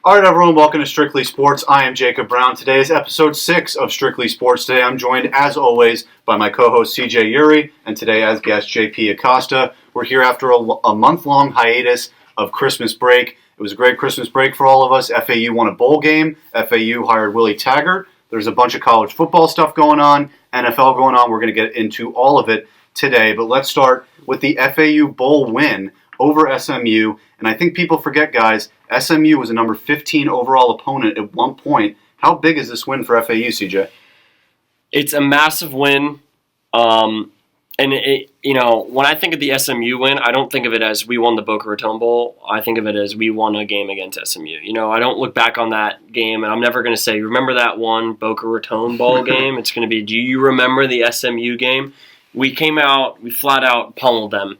All right, everyone, welcome to Strictly Sports. I am Jacob Browne. Today is episode 6 of Strictly Sports. Today I'm joined, as always, by my co-host CJ Ure, and today as guest JP Acosta. We're here after a month-long hiatus of Christmas break. It was a great Christmas break for all of us. FAU won a bowl game. FAU hired Willie Taggart. There's a bunch of college football stuff going on, NFL going on. We're going to get into all of it today, but let's start with the FAU bowl win over SMU. And I think people forget, guys, SMU was a number 15 overall opponent at one point. How big is this win for FAU, CJ? It's a massive win. When I think of the SMU win, I don't think of it as we won the Boca Raton Bowl. I think of it as we won a game against SMU. I don't look back on that game, and I'm never going to say, remember that one Boca Raton Bowl game? It's going to be, do you remember the SMU game? We came out, we flat out pummeled them.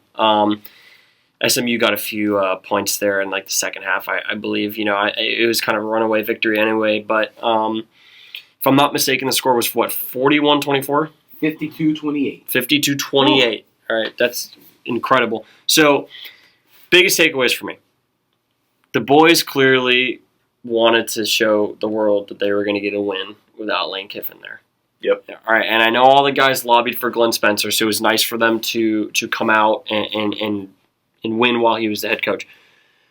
SMU got a few points there in the second half, I believe. It was kind of a runaway victory anyway. But if I'm not mistaken, the score was 41-24? 52-28. 52-28. All right, that's incredible. So, biggest takeaways for me. The boys clearly wanted to show the world that they were going to get a win without Lane Kiffin there. Yep. All right, and I know all the guys lobbied for Glenn Spencer, so it was nice for them to come out and win while he was the head coach.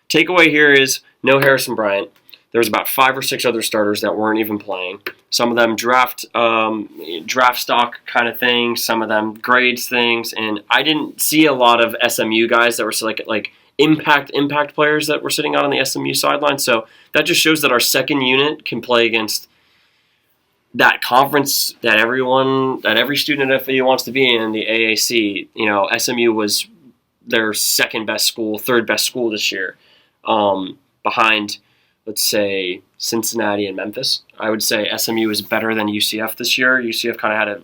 Takeaway here is no Harrison Bryant. There was about 5 or 6 other starters that weren't even playing. Some of them draft stock kind of things. Some of them grades things. And I didn't see a lot of SMU guys that were like impact players that were sitting out on the SMU sideline. So that just shows that our second unit can play against that conference that every student at FAU wants to be in, the AAC. SMU was their second best school, third best school this year, behind, let's say, Cincinnati and Memphis. I would say SMU is better than UCF this year. UCF kind of had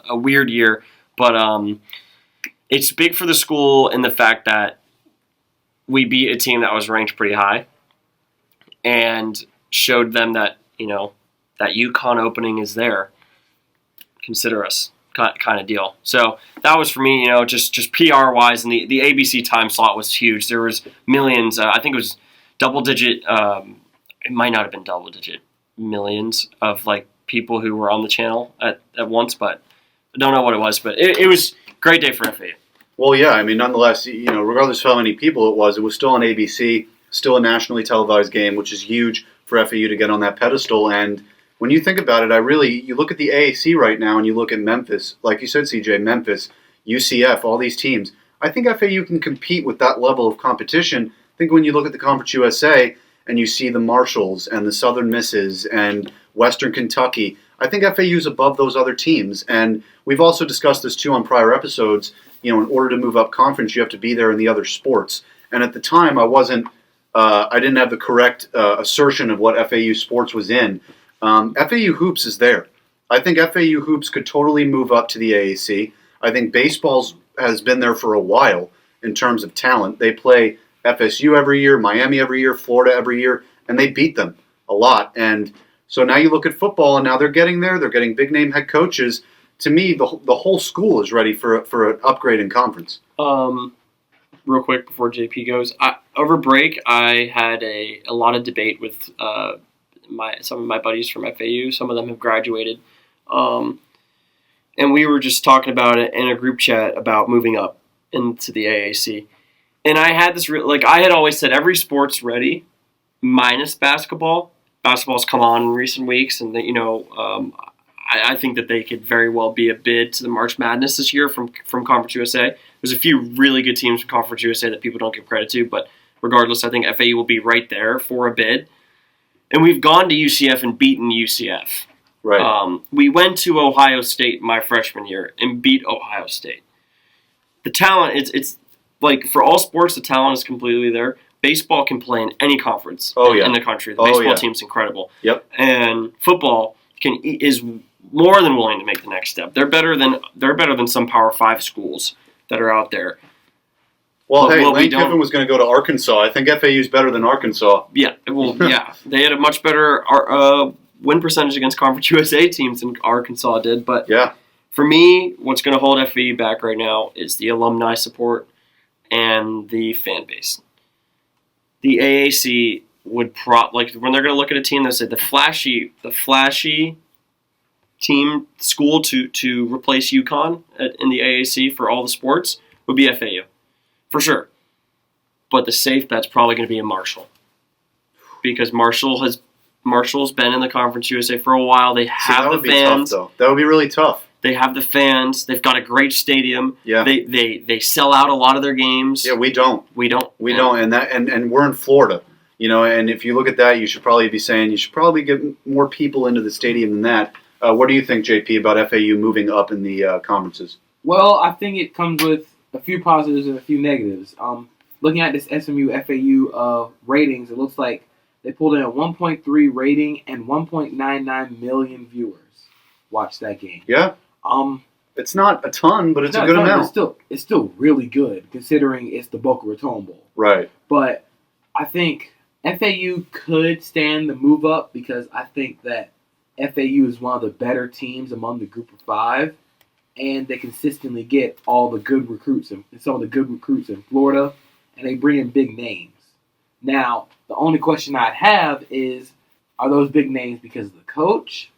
a weird year, but it's big for the school in the fact that we beat a team that was ranked pretty high and showed them that, that UConn opening is there. Consider us. Kind of deal. So that was for me, just PR-wise, and the ABC time slot was huge. There was millions. I think it was double-digit. It might not have been double-digit millions of people who were on the channel at once, but I don't know what it was. But it was a great day for FAU. Well, yeah. I mean, nonetheless, regardless of how many people it was still on ABC, still a nationally televised game, which is huge for FAU to get on that pedestal. And when you think about it, you look at the AAC right now and you look at Memphis, like you said, CJ, Memphis, UCF, all these teams. I think FAU can compete with that level of competition. I think when you look at the Conference USA and you see the Marshalls and the Southern Misses and Western Kentucky, I think FAU is above those other teams. And we've also discussed this too on prior episodes. In order to move up conference, you have to be there in the other sports. And at the time, I didn't have the correct assertion of what FAU sports was in. FAU Hoops is there. I think FAU Hoops could totally move up to the AAC. I think baseball has been there for a while in terms of talent. They play FSU every year, Miami every year, Florida every year, and they beat them a lot. And so now you look at football, and now they're getting there. They're getting big-name head coaches. To me, the whole school is ready for an upgrade in conference. Real quick before JP goes, over break, I had a lot of debate with some of my buddies from FAU. Some of them have graduated. And we were just talking about it in a group chat about moving up into the AAC. And I had this, I had always said every sport's ready, minus basketball. Basketball's come on in recent weeks, and I think that they could very well be a bid to the March Madness this year from Conference USA. There's a few really good teams from Conference USA that people don't give credit to, but regardless, I think FAU will be right there for a bid. And we've gone to UCF and beaten UCF. Right. We went to Ohio State my freshman year and beat Ohio State. The talent, it's for all sports, the talent is completely there. Baseball can play in any conference in the country. The baseball team's incredible. Yep. And football is more than willing to make the next step. They're better than some Power 5 schools that are out there. Well, Lane Kiffin was going to go to Arkansas. I think FAU's better than Arkansas. Yeah, yeah. They had a much better win percentage against Conference USA teams than Arkansas did. But for me, what's going to hold FAU back right now is the alumni support and the fan base. The AAC would like when they're going to look at a team, they'll say the flashy team school to replace UConn in the AAC for all the sports would be FAU, for sure. But the safe bet's probably going to be in Marshall, because Marshall's been in the Conference USA for a while. They have the fans. Tough, though. That would be really tough. They have the fans. They've got a great stadium. Yeah. They sell out a lot of their games. Yeah, we don't. We don't, and we're in Florida. And if you look at that, you should probably be saying you should probably get more people into the stadium than that. What do you think, JP, about FAU moving up in the conferences? Well, I think it comes with a few positives and a few negatives. Looking at this SMU FAU ratings, it looks like they pulled in a 1.3 rating and 1.99 million viewers watched that game. Yeah. It's not a ton, but it's a good amount. It's still really good considering it's the Boca Raton Bowl. Right. But I think FAU could stand the move up because I think that FAU is one of the better teams among the group of 5, and they consistently get all the good recruits and some of the good recruits in Florida, and they bring in big names. Now, the only question I'd have is, are those big names because of the coach,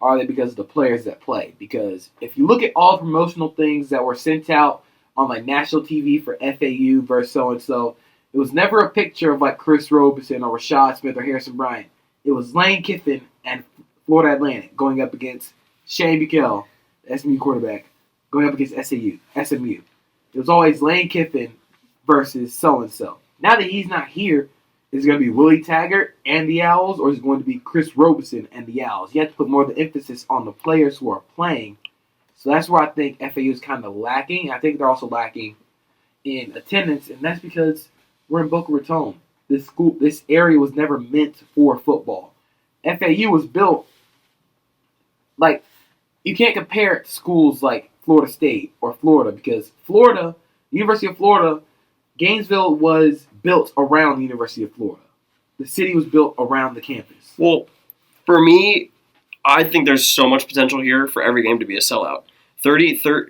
or are they because of the players that play? Because if you look at all the promotional things that were sent out on like national TV for FAU versus so-and-so, it was never a picture of like Chris Robeson or Rashad Smith or Harrison Bryant. It was Lane Kiffin and Florida Atlantic going up against Shane Buechele, the SMU quarterback, going up against SMU. It was always Lane Kiffin versus so-and-so. Now that he's not here, is it going to be Willie Taggart and the Owls, or is it going to be Chris Robeson and the Owls? You have to put more of the emphasis on the players who are playing. So that's where I think FAU is kind of lacking. I think they're also lacking in attendance, and that's because we're in Boca Raton. This area was never meant for football. FAU was built like, you can't compare it to schools like Florida State or Florida, because University of Florida, Gainesville was built around the University of Florida. The city was built around the campus. Well, for me, I think there's so much potential here for every game to be a sellout.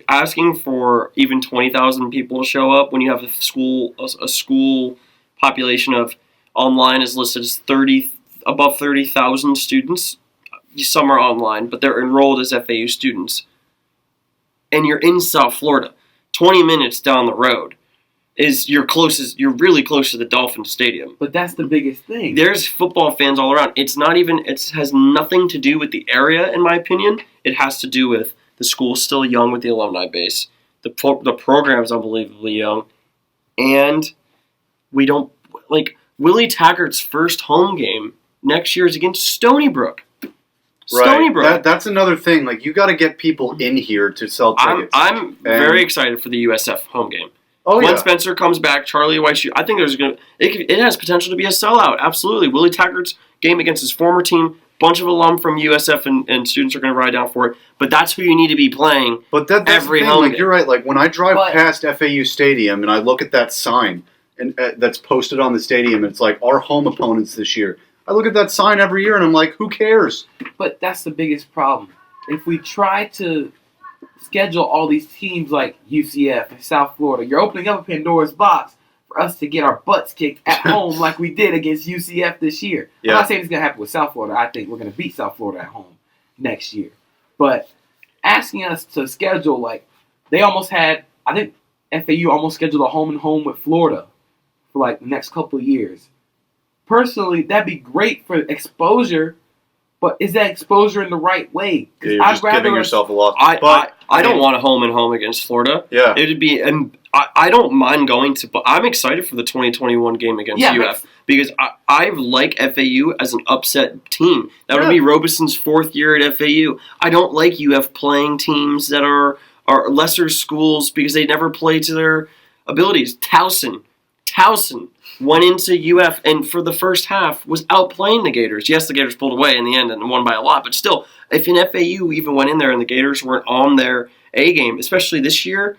Asking for even 20,000 people to show up when you have a school population of online is listed as above 30,000 students. Some are online, but they're enrolled as FAU students. And you're in South Florida, 20 minutes down the road. You're really close to the Dolphin Stadium. But that's the biggest thing. There's football fans all around. It has nothing to do with the area, in my opinion. It has to do with the school's still young with the alumni base. The program is unbelievably young. And we don't, Willie Taggart's first home game next year is against Stony Brook. Stony Brook. That's another thing. Like, you got to get people in here to sell tickets. I'm very excited for the USF home game. Oh, Glenn Spencer comes back, Charlie Weiss. I think it has potential to be a sellout. Absolutely. Willie Taggart's game against his former team, bunch of alum from USF and students are going to ride down for it. But that's who you need to be playing. But that's every the thing. home Like, game. you're right. Like, when I drive past FAU Stadium and I look at that sign and that's posted on the stadium, and it's like our home opponents this year. I look at that sign every year and I'm like, who cares? But that's the biggest problem. If we try to schedule all these teams like UCF and South Florida, you're opening up a Pandora's box for us to get our butts kicked at home like we did against UCF this year. Yeah. I'm not saying it's going to happen with South Florida. I think we're going to beat South Florida at home next year. But asking us to schedule, they almost had, I think FAU almost scheduled a home-and-home with Florida for, the next couple of years. Personally, that'd be great for exposure, but is that exposure in the right way? Yeah, you're just giving yourself a lot. I don't want a home and home against Florida. Yeah. It'd be, and I don't mind going to, but I'm excited for the 2021 game against UF because I like FAU as an upset team. That would be Robeson's 4th year at FAU. I don't like UF playing teams that are lesser schools because they never play to their abilities. Towson went into UF and for the first half was outplaying the Gators. Yes, the Gators pulled away in the end and won by a lot, but still, if an FAU even went in there and the Gators weren't on their A game, especially this year,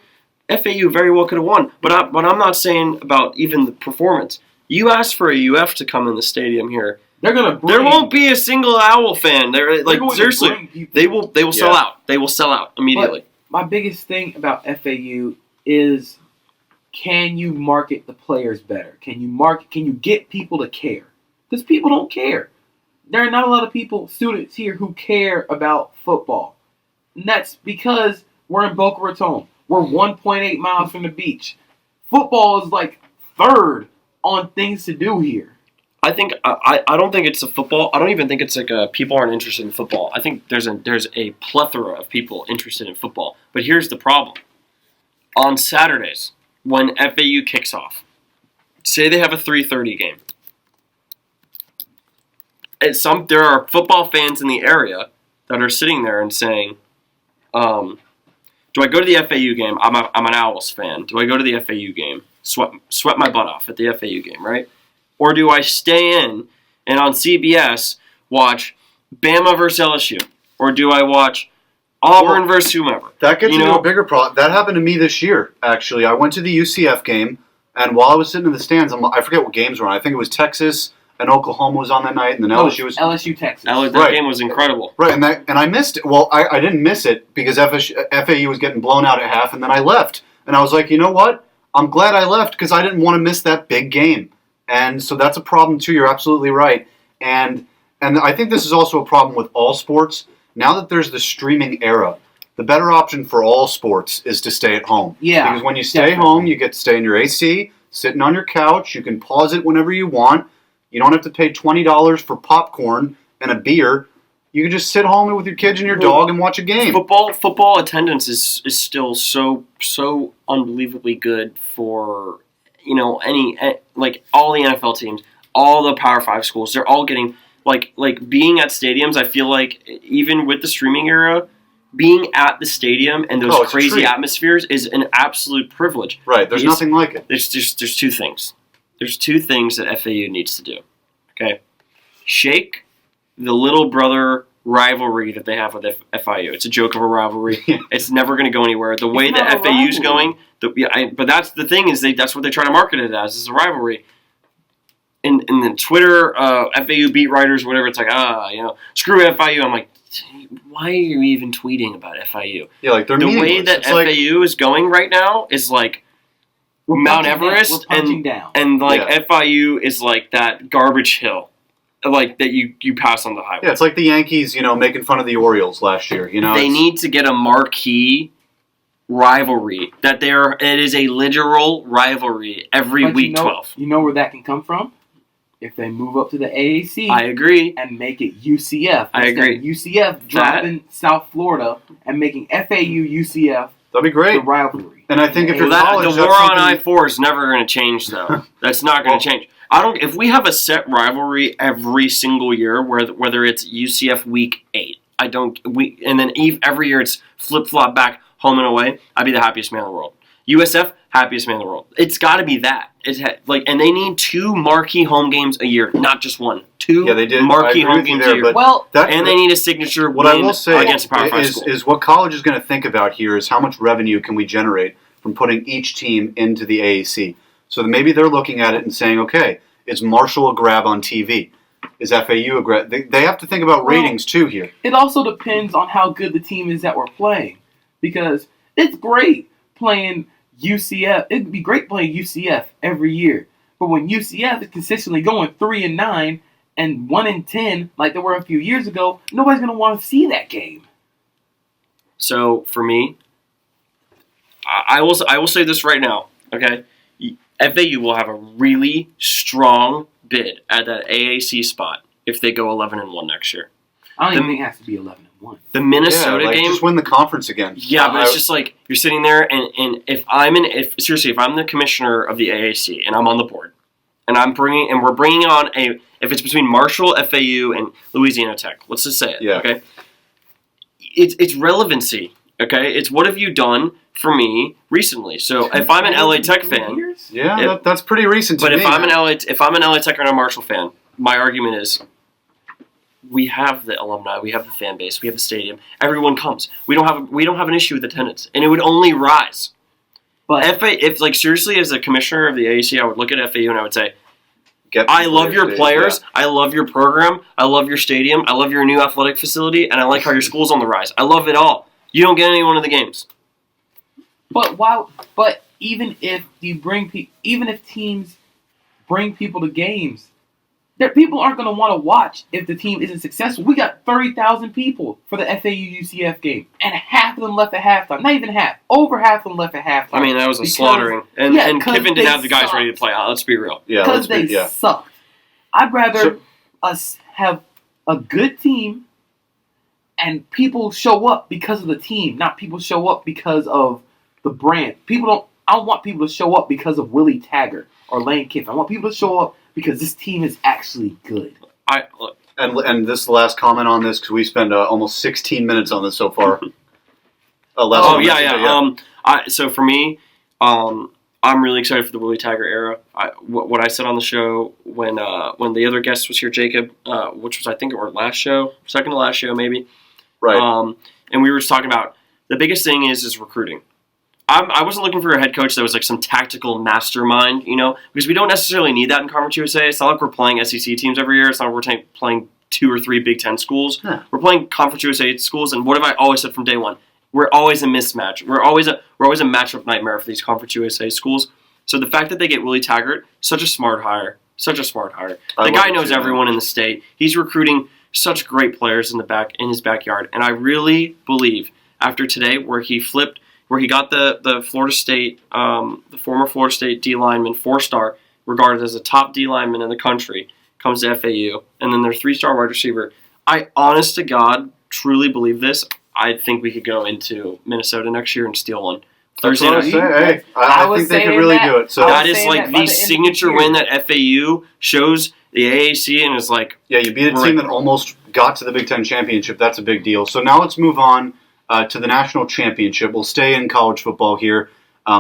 FAU very well could have won. But I'm not saying about even the performance. You asked for a UF to come in the stadium here. There won't be a single Owl fan. Seriously, they will sell out. They will sell out immediately. But my biggest thing about FAU is, can you market the players better? Can you get people to care? Because people don't care. There are not a lot of students here who care about football. And that's because we're in Boca Raton. We're 1.8 miles from the beach. Football is like third on things to do here. I think I don't think it's a football. I don't even think it's like people aren't interested in football. I think there's a plethora of people interested in football. But here's the problem. On Saturdays, when FAU kicks off, say they have a 3:30 game. There are football fans in the area that are sitting there and saying, do I go to the FAU game? I'm an Owls fan. Do I go to the FAU game? Sweat my butt off at the FAU game, right? Or do I stay in and on CBS watch Bama versus LSU? Or do I watch Auburn versus whomever? That gets into a bigger problem. That happened to me this year, actually. I went to the UCF game, and while I was sitting in the stands, I forget what games were on. I think it was Texas and Oklahoma was on that night, and then LSU was... LSU, Texas. That game was incredible. Right, and I missed it. Well, I didn't miss it because FAU was getting blown out at half, and then I left. And I was like, you know what? I'm glad I left because I didn't want to miss that big game. And so that's a problem, too. You're absolutely right. And I think this is also a problem with all sports. Now that there's the streaming era, the better option for all sports is to stay at home. Yeah. Because when you stay home, you get to stay in your AC, sitting on your couch. You can pause it whenever you want. You don't have to pay $20 for popcorn and a beer. You can just sit home with your kids and your dog and watch a game. Football attendance is still so unbelievably good for any like all the NFL teams, all the Power 5 schools. They're all getting like being at stadiums. I feel like even with the streaming era, being at the stadium and those crazy atmospheres is an absolute privilege. Right. There's nothing like it. There's two things. There's two things that FAU needs to do. Okay, shake the little brother rivalry that they have with FIU. It's a joke of a rivalry. It's never going to go anywhere. The way that FAU's going, but that's the thing is that's what they try to market it as is a rivalry. In the Twitter, FAU beat writers, whatever, it's like screw FIU. I'm like, why are you even tweeting about FIU? Yeah, like they're the meaningless. way that FAU is going right now is like Mount Everest and FIU is like that garbage hill. Like that you pass on the highway. Yeah, it's like the Yankees, making fun of the Orioles last year. They need to get a marquee rivalry. It is a literal rivalry every week 12. You know where that can come from? If they move up to the AAC. I agree. And make it UCF. I agree. UCF dropping South Florida and making FAU UCF. That'd be great. The rivalry. And I think if you're college, the war on I-4 is never going to change though. That's not going to change. If we have a set rivalry every single year, whether it's UCF week 8, and then every year it's flip-flop back home and away, I'd be the happiest man in the world. USF, happiest man in the world. It's got to be that. And they need 2 marquee home games a year, not just one. 2 marquee home games a year. And they need a signature win against a Power 5 school. Is what college is going to think about here is how much revenue can we generate from putting each team into the AAC. So maybe they're looking at it and saying, okay, is Marshall a grab on TV? Is FAU a grab? They have to think about ratings too here. It also depends on how good the team is that we're playing. Because it's great playing UCF. It'd be great playing UCF every year. But when UCF is consistently going 3-9 and 1-10 like they were a few years ago, nobody's going to want to see that game. So for me, I will say this right now, okay? FAU will have a really strong bid at that AAC spot if they go 11-1 next year. I don't even think it has to be 11-1. The Minnesota game, just win the conference again. Yeah, but it's just like you're sitting there, and if I'm the commissioner of the AAC and I'm on the board, and we're bringing on if it's between Marshall, FAU, and Louisiana Tech, let's just say it. Yeah. Okay. It's relevancy. Okay, it's what have you done for me recently? So if I'm an LA Tech fan, that's pretty recent. But if I'm an LA Tech and a Marshall fan, my argument is we have the alumni, we have the fan base, we have the stadium. Everyone comes. We don't have an issue with attendance, and it would only rise. But if seriously, as a commissioner of the AAC, I would look at FAU and I would say, I love your players, I love your program, I love your stadium, I love your new athletic facility, and I like how your school's on the rise. I love it all. You don't get any one of the games. But even if teams bring people to games, People aren't going to want to watch if the team isn't successful. We got 30,000 people for the FAU-UCF game, and half of them left at halftime. Not even half. Over half of them left at halftime. I mean, that was a slaughtering. And Kiffin didn't have the guys ready to play. Let's be real. Because they sucked. I'd rather us have a good team and people show up because of the team, not people show up because of the brand. I don't want people to show up because of Willie Taggart or Lane Kiffin. I want people to show up because this team is actually good. And this last comment on this, because we spent almost 16 minutes on this so far. So for me, I'm really excited for the Willie Taggart era. What I said on the show when the other guest was here, Jacob, which was I think our last show, second to last show maybe. Right. And we were just talking about the biggest thing is recruiting. I wasn't looking for a head coach that was like some tactical mastermind, because we don't necessarily need that in Conference USA. It's not like we're playing SEC teams every year. It's not like we're playing 2 or 3 Big Ten schools. Huh. We're playing Conference USA schools, and what have I always said from day one? We're always a mismatch. We're always a matchup nightmare for these Conference USA schools. So the fact that they get Willie Taggart, such a smart hire. The guy knows everyone in the state. He's recruiting such great players in his backyard, and I really believe after today, where he got the Florida State, the former Florida State D lineman, 4-star, regarded as a top D lineman in the country, comes to FAU, and then their 3-star wide receiver. I, honest to God, truly believe this. I think we could go into Minnesota next year and steal one. Thursday night. I think they could really do it. So that is like the signature win that FAU shows the AAC and is like... Yeah, you beat a team that almost got to the Big Ten championship. That's a big deal. So now let's move on to the national championship. We'll stay in college football here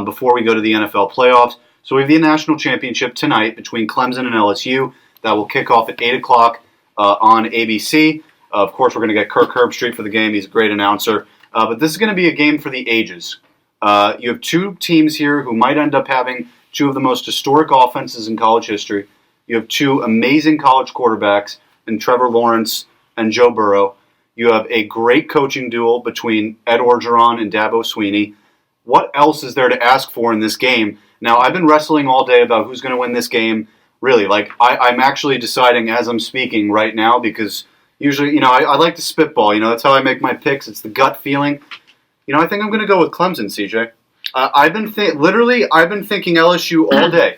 before we go to the NFL playoffs. So we have the national championship tonight between Clemson and LSU. That will kick off at 8 o'clock on ABC. Of course, we're going to get Kirk Herbstreit for the game. He's a great announcer. But this is going to be a game for the ages. You have 2 teams here who might end up having 2 of the most historic offenses in college history. You have 2 amazing college quarterbacks in Trevor Lawrence and Joe Burrow. You have a great coaching duel between Ed Orgeron and Dabo Swinney. What else is there to ask for in this game? Now, I've been wrestling all day about who's going to win this game. Really, I'm actually deciding as I'm speaking right now because usually, I like to spitball. That's how I make my picks. It's the gut feeling. I think I'm going to go with Clemson, CJ. I've been thinking LSU all day.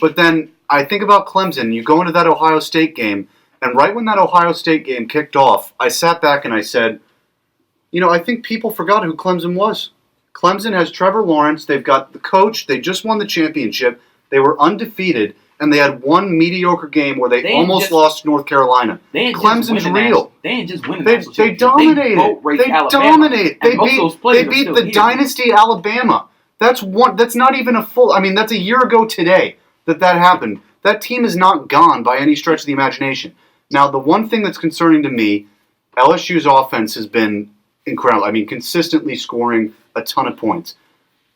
But then I think about Clemson. You go into that Ohio State game, and right when that Ohio State game kicked off, I sat back and I said, I think people forgot who Clemson was. Clemson has Trevor Lawrence. They've got the coach. They just won the championship. They were undefeated, and they had one mediocre game where they almost lost to North Carolina. Clemson's real. They ain't just win. They dominated. They beat the dynasty Alabama. That's not even a full. That's a year ago today that happened. That team is not gone by any stretch of the imagination. Now, the one thing that's concerning to me, LSU's offense has been incredible. Consistently scoring a ton of points.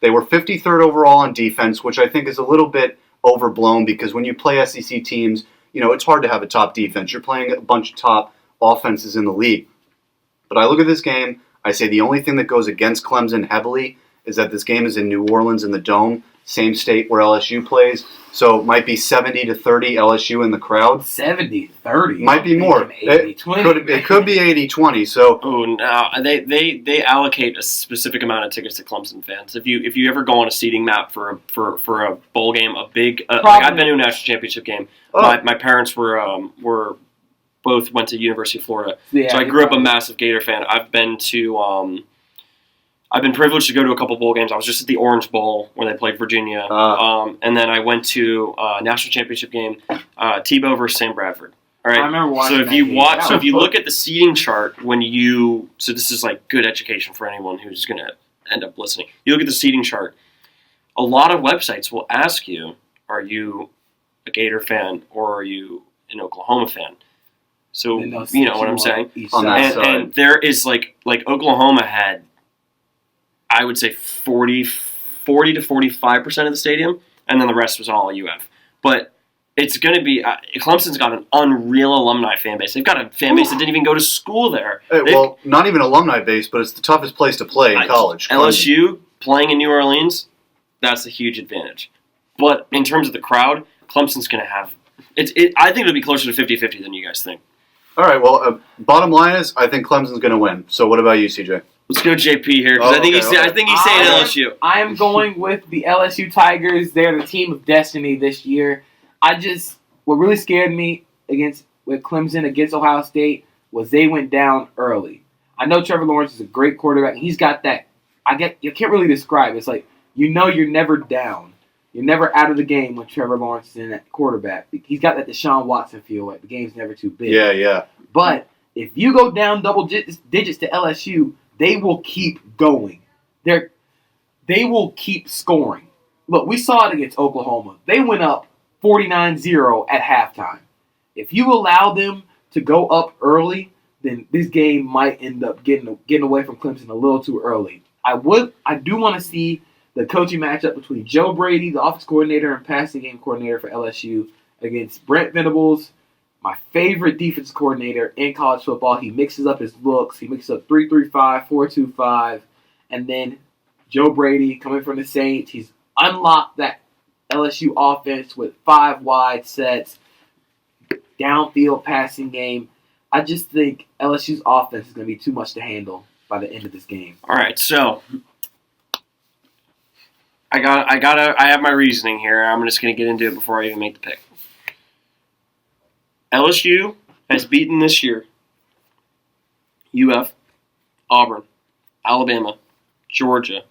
They were 53rd overall on defense, which I think is a little bit overblown because when you play SEC teams, it's hard to have a top defense. You're playing a bunch of top offenses in the league. But I look at this game, I say the only thing that goes against Clemson heavily is that this game is in New Orleans in the Dome, same state where LSU plays. So it might be 70-30 LSU in the crowd. 70-30? Might be more. It could be 80-20. So they allocate a specific amount of tickets to Clemson fans. If you ever go on a seating map for a bowl game, a big I've been to a national championship game. Oh. My parents were both went to University of Florida, so I grew up a massive Gator fan. I've been privileged to go to a couple bowl games. I was just at the Orange Bowl when they played Virginia. And then I went to a national championship game, Tebow versus Sam Bradford. All right. I remember watching So if you look at the seating chart so this is like good education for anyone who's going to end up listening. You look at the seating chart. A lot of websites will ask you, are you a Gator fan or are you an Oklahoma fan? So, you know what I'm saying? And there is like Oklahoma had, I would say 40 to 45% of the stadium, and then the rest was all UF. But it's going to be Clemson's got an unreal alumni fan base. They've got a fan base that didn't even go to school there. Well, not even alumni base, but it's the toughest place to play in college. LSU playing in New Orleans, that's a huge advantage. But in terms of the crowd, Clemson's going to have I think it'll be closer to 50-50 than you guys think. All right. Well, bottom line is I think Clemson's going to win. So what about you, CJ? Let's go JP here because I think he's saying LSU. I am going with the LSU Tigers. They're the team of destiny this year. What really scared me with Clemson against Ohio State was they went down early. I know Trevor Lawrence is a great quarterback. He's got that. You can't really describe it. It's like you're never down. You're never out of the game when Trevor Lawrence is in that quarterback. He's got that Deshaun Watson feel. Like the game's never too big. Yeah. But if you go down double digits to LSU, they will keep going. They will keep scoring. Look, we saw it against Oklahoma. They went up 49-0 at halftime. If you allow them to go up early, then this game might end up getting away from Clemson a little too early. I do want to see the coaching matchup between Joe Brady, the offense coordinator and passing game coordinator for LSU, against Brent Venables, my favorite defense coordinator in college football. He mixes up his looks. He mixes up 3-3-5, 4-2-5, and then Joe Brady coming from the Saints. He's unlocked that LSU offense with 5 wide sets, downfield passing game. I just think LSU's offense is going to be too much to handle by the end of this game. All right, so I have my reasoning here. I'm just going to get into it before I even make the pick. LSU has beaten this year UF, Auburn, Alabama, Georgia,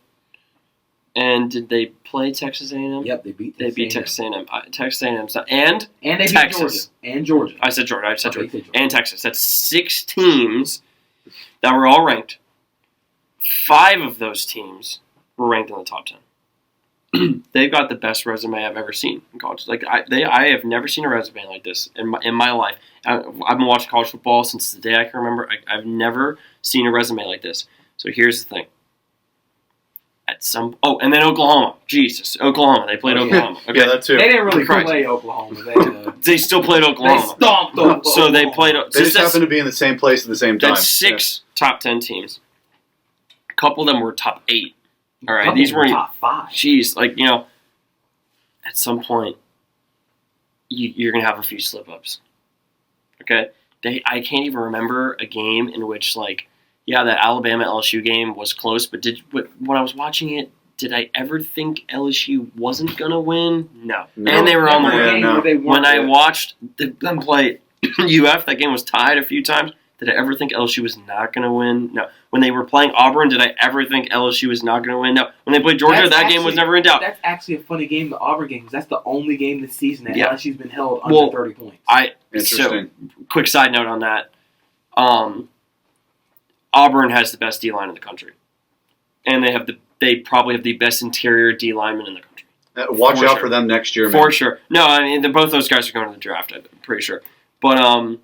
and did they play Texas A&M? Yep, they beat Texas A&M. Texas A&M and they Texas beat Georgia. I said Georgia. And Texas. That's 6 teams that were all ranked. 5 of those teams were ranked in the top 10. They've got the best resume I've ever seen in college. Like I have never seen a resume like this in my life. I've been watching college football since the day I can remember. I've never seen a resume like this. So here's the thing. And then Oklahoma. Jesus, Oklahoma. They played Oklahoma. Okay. Yeah, that too. They didn't really play Oklahoma. They still played Oklahoma. They stomped Oklahoma. So they played. They just happened to be in the same place at the same time. That's 6 top 10 teams. A couple of them were top 8. All right, these were top 5. Jeez, at some point, you're gonna have a few slip ups. Okay, I can't even remember a game in which that Alabama LSU game was close. But when I was watching it, did I ever think LSU wasn't gonna win? No. And they were on the way. No. When I watched them play UF, that game was tied a few times. Did I ever think LSU was not going to win? No. When they were playing Auburn, did I ever think LSU was not going to win? No. When they played Georgia, game was never in doubt. That's actually a funny game, the Auburn game, because that's the only game this season that LSU's been held under 30 points. Interesting. So, quick side note on that. Auburn has the best D-line in the country. And they probably have the best interior D lineman in the country. Watch out for them next year, man. For sure. No, I mean, both those guys are going to the draft, I'm pretty sure. But,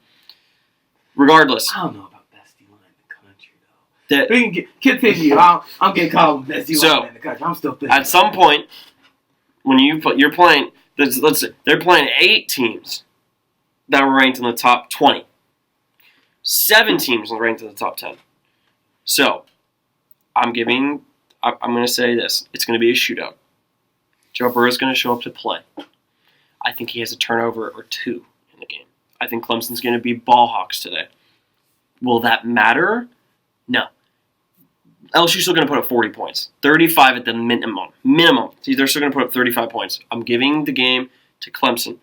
regardless. I don't know about best D-line in the country, though. We can continue. I'm getting called best D-line in the country. I'm still thinking. At some point, when you're playing, they're playing 8 teams that were ranked in the top 20. 7 teams were ranked in the top 10. So, I'm going to say this. It's going to be a shootout. Joe Burrow is going to show up to play. I think he has a turnover or 2 in the game. I think Clemson's going to be ball hawks today. Will that matter? No. LSU's still going to put up 40 points. 35 at the minimum. See, they're still going to put up 35 points. I'm giving the game to Clemson.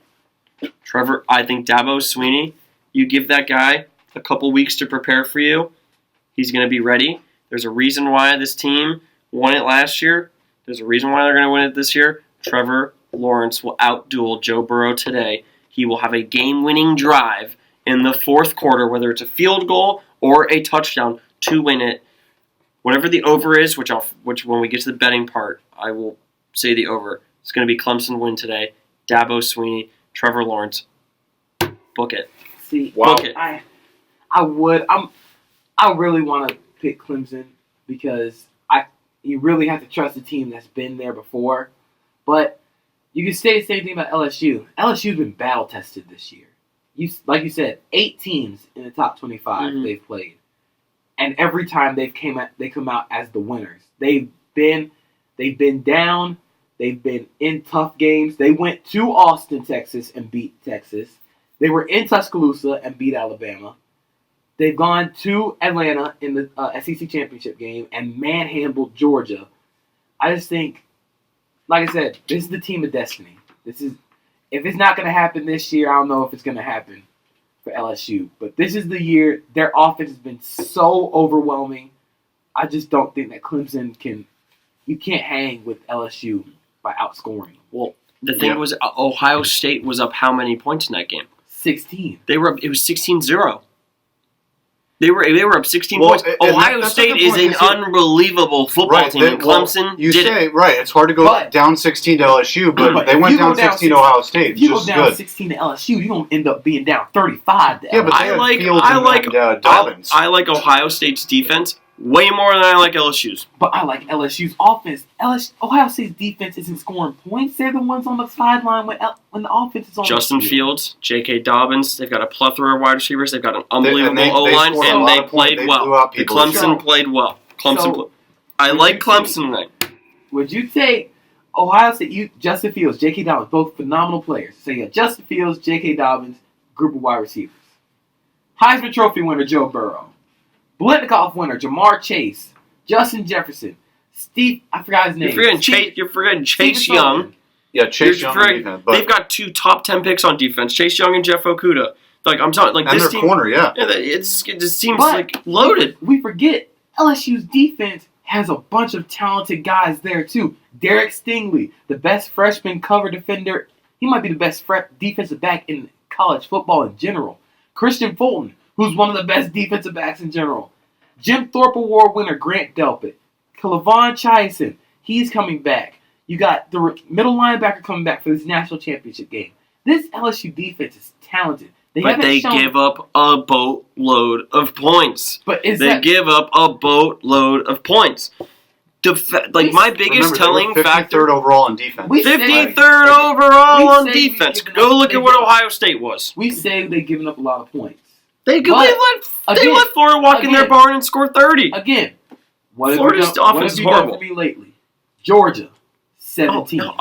Trevor, I think Dabo Swinney, you give that guy a couple weeks to prepare for you. He's going to be ready. There's a reason why this team won it last year. There's a reason why they're going to win it this year. Trevor Lawrence will outduel Joe Burrow today. He will have a game-winning drive in the 4th quarter, whether it's a field goal or a touchdown, to win it. Whatever the over is, which when we get to the betting part, I will say the over. It's going to be Clemson win today. Dabo Swinney, Trevor Lawrence. Book it. See, Book it. I really want to pick Clemson because you really have to trust a team that's been there before. But you can say the same thing about LSU. LSU's been battle tested this year. Like you said, 8 teams in the top 25 they've played, and every time they come out as the winners. They've been down. They've been in tough games. They went to Austin, Texas, and beat Texas. They were in Tuscaloosa and beat Alabama. They've gone to Atlanta in the SEC championship game and manhandled Georgia. I just think, like I said, this is the team of destiny. If it's not going to happen this year, I don't know if it's going to happen for LSU. But this is the year. Their offense has been so overwhelming. I just don't think that Clemson can. You can't hang with LSU by outscoring. Well, the thing was, Ohio State was up how many points in that game? 16. They were up. It was 16-0. They were up 16 Well, points. and Ohio that's State the is point, an unbelievable football team, and Clemson you did say it. Right. It's hard to go down 16 to LSU, but they went down 16 to Ohio State. If you go just down good. 16 to LSU, you're going to end up being down 35 to LSU. Yeah, but they had Fields and Dobbins. I like Ohio State's defense way more than I like LSU's. But I like LSU's offense. Ohio State's defense isn't scoring points. They're the ones on the sideline when the offense is on Justin the field. Fields, J.K. Dobbins, they've got a plethora of wide receivers. They've got an unbelievable they O-line, scored a and lot they of points. played They well. blew out people. Clemson played well. I like Clemson tonight. Would you take Ohio State, Justin Fields, J.K. Dobbins, both phenomenal players. So you got Justin Fields, J.K. Dobbins, group of wide receivers. Heisman Trophy winner Joe Burrow. Blitnikoff winner Jamar Chase. Justin Jefferson. I forgot his name. You're forgetting Chase Young. Yeah, Chase Young on defense. They've got 2 top 10 picks on defense. Chase Young and Jeff Okudah. Like I'm talking, like and this their team. corner, yeah. It just seems like loaded. We forget LSU's defense has a bunch of talented guys there too. Derek Stingley, the best freshman cover defender. He might be the best defensive back in college football in general. Christian Fulton, who's one of the best defensive backs in general. Jim Thorpe Award winner Grant Delpit. Klavon Chaisson, he's coming back. You got the middle linebacker coming back for this national championship game. This LSU defense is talented. They give up a boatload of points. But give up a boatload of points. My biggest telling factor. 53rd overall in defense. 53rd overall on defense. Go look at what Ohio State was. We say they've given up a lot of points. They let Florida walk in their barn and score 30. Again, Florida's offense is horrible. Done for me lately? Georgia, 17. No.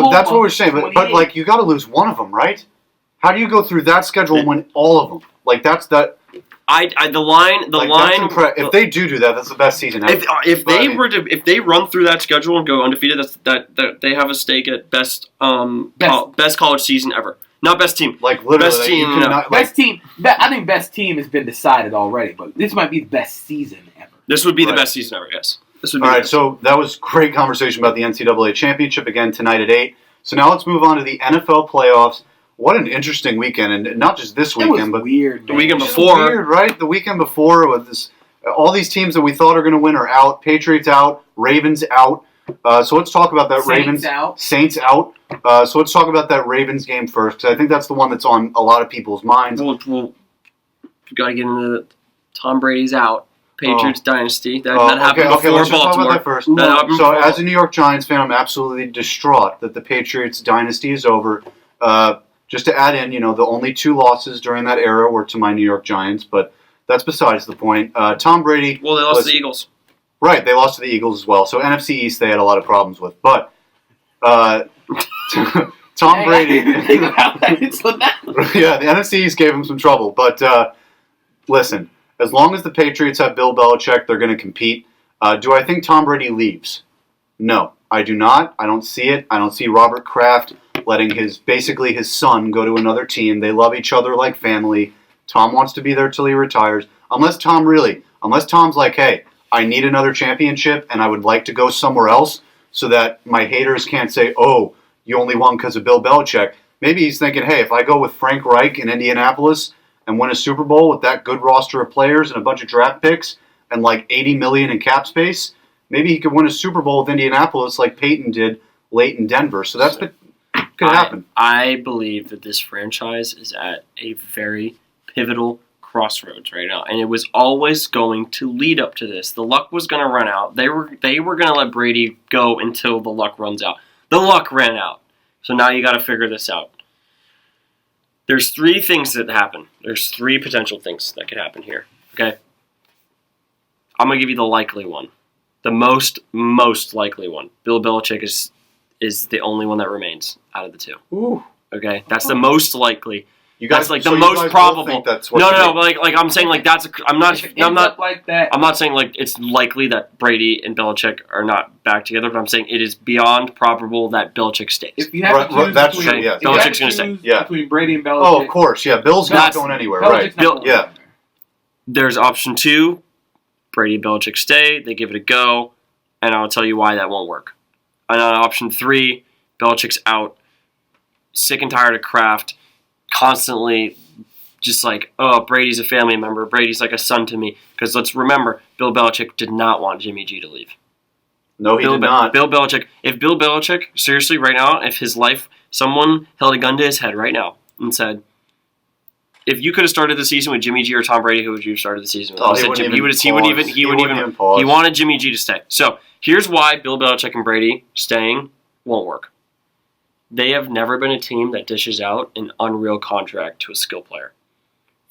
That's what we're saying. But like, you got to lose one of them, right? How do you go through that schedule and win all of them? Like that's that. The line. If they do that, that's the best season ever. If they run through that schedule and go undefeated, that they have a stake at best college season ever. Not best team. Like literally, best team. Best team. I think best team has been decided already, but this might be the best season ever. This would be the best season ever. Yes. All right. So that was great conversation about the NCAA championship again tonight at 8. So now let's move on to the NFL playoffs. What an interesting weekend, and not just this weekend, but weird. The weekend before, weird, right? The weekend before, with this, all these teams that we thought are going to win are out. Patriots out, Ravens out. So let's talk about that. Saints out. So let's talk about that Ravens game first, because I think that's the one that's on a lot of people's minds. Well, we got to get into the Tom Brady's out. Patriots dynasty. That happened before let's just Baltimore. talk about that first. So as a New York Giants fan, I'm absolutely distraught that the Patriots dynasty is over. Just to add in, the only 2 losses during that era were to my New York Giants, but that's besides the point. Tom Brady... Well, they lost to the Eagles. Right, they lost to the Eagles as well. So NFC East they had a lot of problems with. But Tom Brady... Yeah, the NFC East gave him some trouble. But listen, as long as the Patriots have Bill Belichick, they're going to compete. Do I think Tom Brady leaves? No, I do not. I don't see it. I don't see Robert Kraft letting his son go to another team. They love each other like family. Tom wants to be there till he retires. Unless Tom's like, hey, I need another championship and I would like to go somewhere else so that my haters can't say, oh, you only won because of Bill Belichick. Maybe he's thinking, hey, if I go with Frank Reich in Indianapolis and win a Super Bowl with that good roster of players and a bunch of draft picks and like $80 million in cap space, maybe he could win a Super Bowl with Indianapolis like Peyton did late in Denver. So that's could happen. I believe that this franchise is at a very pivotal crossroads right now, and it was always going to lead up to this. The luck was going to run out. They were going to let Brady go until the luck runs out. The luck ran out. So now you got to figure this out. There's 3 things that happen. There's 3 potential things that could happen here. Okay? I'm going to give you the likely one. The most likely one. Bill Belichick is is the only one that remains out of the two. Ooh. Okay, that's the most likely. You guys, That's like so the you most guys both probable. think that's what No, you no, think. no. Like I'm saying, like that's. I'm not. If it I'm ends not. up like that. I'm not saying like it's likely that Brady and Belichick are not back together, but I'm saying it is beyond probable that Belichick stays. If you have to choose that's between, true, yes. if you have Belichick's to gonna stay. choose Yeah. between Brady and Belichick. Oh, of course, yeah. Bill's not That's- going anywhere, Belichick's right? not Bill- going yeah. anywhere. There's option 2. Brady and Belichick stay. They give it a go, and I'll tell you why that won't work. And on option 3, Belichick's out, sick and tired of Kraft, constantly just like, oh, Brady's a family member. Brady's like a son to me. Because let's remember, Bill Belichick did not want Jimmy G to leave. No, he did not. Bill Belichick, if Bill Belichick, seriously, right now, if his life, someone held a gun to his head right now and said, if you could have started the season with Jimmy G or Tom Brady, who would you have started the season with? Oh, He said he wouldn't even pause. he wanted Jimmy G to stay. So here's why Bill Belichick and Brady staying won't work. They have never been a team that dishes out an unreal contract to a skill player.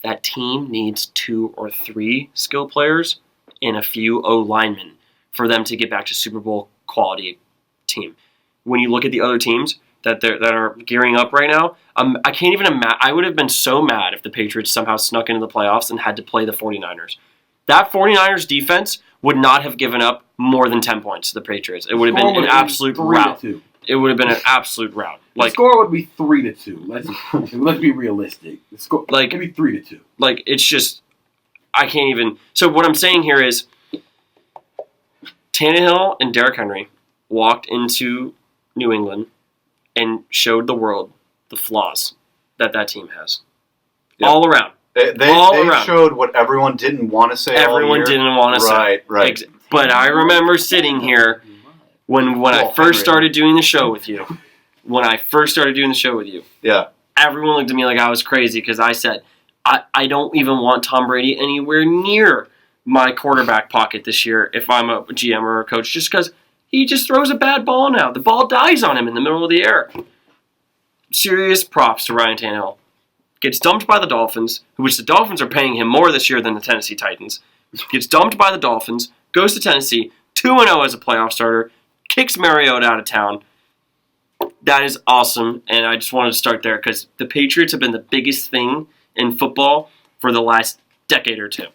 That team needs 2 or 3 skill players and a few O linemen for them to get back to Super Bowl quality team. When you look at the other teams that are gearing up right now, I can't even imagine. I would have been so mad if the Patriots somehow snuck into the playoffs and had to play the 49ers. That 49ers defense would not have given up more than 10 points to the Patriots. It would have been an absolute rout. It would have been an absolute rout. The score would be 3-2. Let's be realistic. The score would be 3-2. Like, it's just, I can't even. So what I'm saying here is, Tannehill and Derrick Henry walked into New England and showed the world the flaws that team has. Yep. All around. They showed what everyone didn't want to say. Everyone didn't want to say. Right. But I remember sitting here when I first started doing the show with you. Yeah. Everyone looked at me like I was crazy because I said, I don't even want Tom Brady anywhere near my quarterback pocket this year if I'm a GM or a coach, just because he just throws a bad ball now. The ball dies on him in the middle of the air. Serious props to Ryan Tannehill. Gets dumped by the Dolphins, which the Dolphins are paying him more this year than the Tennessee Titans. Gets dumped by the Dolphins, goes to Tennessee, 2-0 as a playoff starter, kicks Mariota out of town. That is awesome, and I just wanted to start there because the Patriots have been the biggest thing in football for the last decade or two.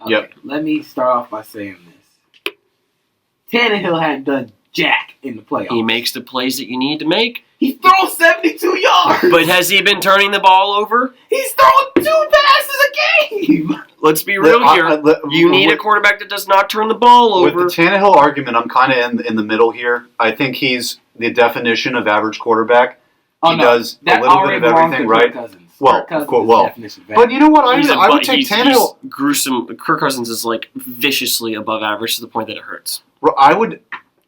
Okay, let me start off by saying this. Tannehill hadn't done jack in the playoffs. He makes the plays that you need to make. He's thrown 72 yards. But has he been turning the ball over? He's throwing 2 passes a game. Let's be real here. You need a quarterback that does not turn the ball over. With the Tannehill argument, I'm kind of in the middle here. I think he's the definition of average quarterback. He does a little bit of everything, right? Well, of course, but you know what? I would take Tannehill. He's gruesome. Kirk Cousins is like viciously above average to the point that it hurts. I would.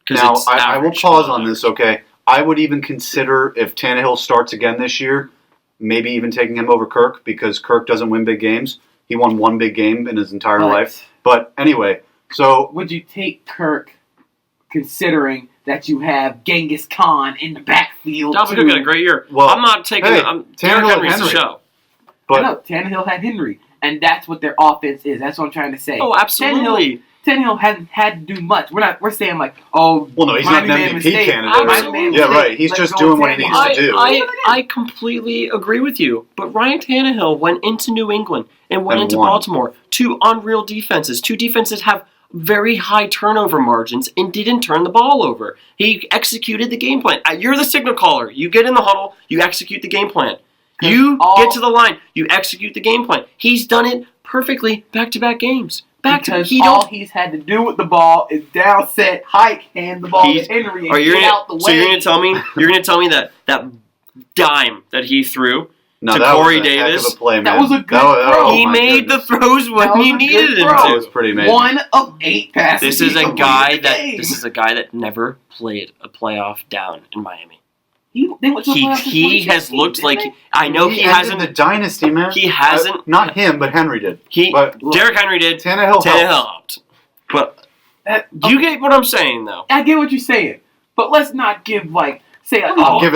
Now, I will pause on this, okay? I would even consider if Tannehill starts again this year, maybe even taking him over Kirk because Kirk doesn't win big games. He won 1 big game in his entire life. But anyway, so would you take Kirk considering that you have Genghis Khan in the backfield? Dalvin Cook had a great year. Well, I'm not taking. Tannehill Henry's the show. But I know Tannehill had Henry, and that's what their offense is. That's what I'm trying to say. Oh, absolutely. Tannehill hasn't had to do much. We're saying like, oh, well, no, he's not an MVP candidate. Yeah, right. He's just doing what he needs to do. I completely agree with you. But Ryan Tannehill went into New England and went into Baltimore. 2 unreal defenses. 2 defenses have very high turnover margins and didn't turn the ball over. He executed the game plan. You're the signal caller. You get in the huddle. You execute the game plan. You get to the line. You execute the game plan. He's done it perfectly back-to-back games. He's had to do with the ball is down, set, hike, hand the ball to Henry, and get out the way. So you're gonna tell me that dime that he threw to Corey Davis, heck of a play, man. That was a good throw. He made the throws when he needed him to. That was pretty amazing. 1 of 8 passes. This is a guy that never played a playoff down in Miami. He has looked like I know he hasn't the dynasty, man. He hasn't not him, but Henry did. Derrick Henry did. Tannehill helped. But you get what I'm saying, though. I get what you're saying, but let's not give giving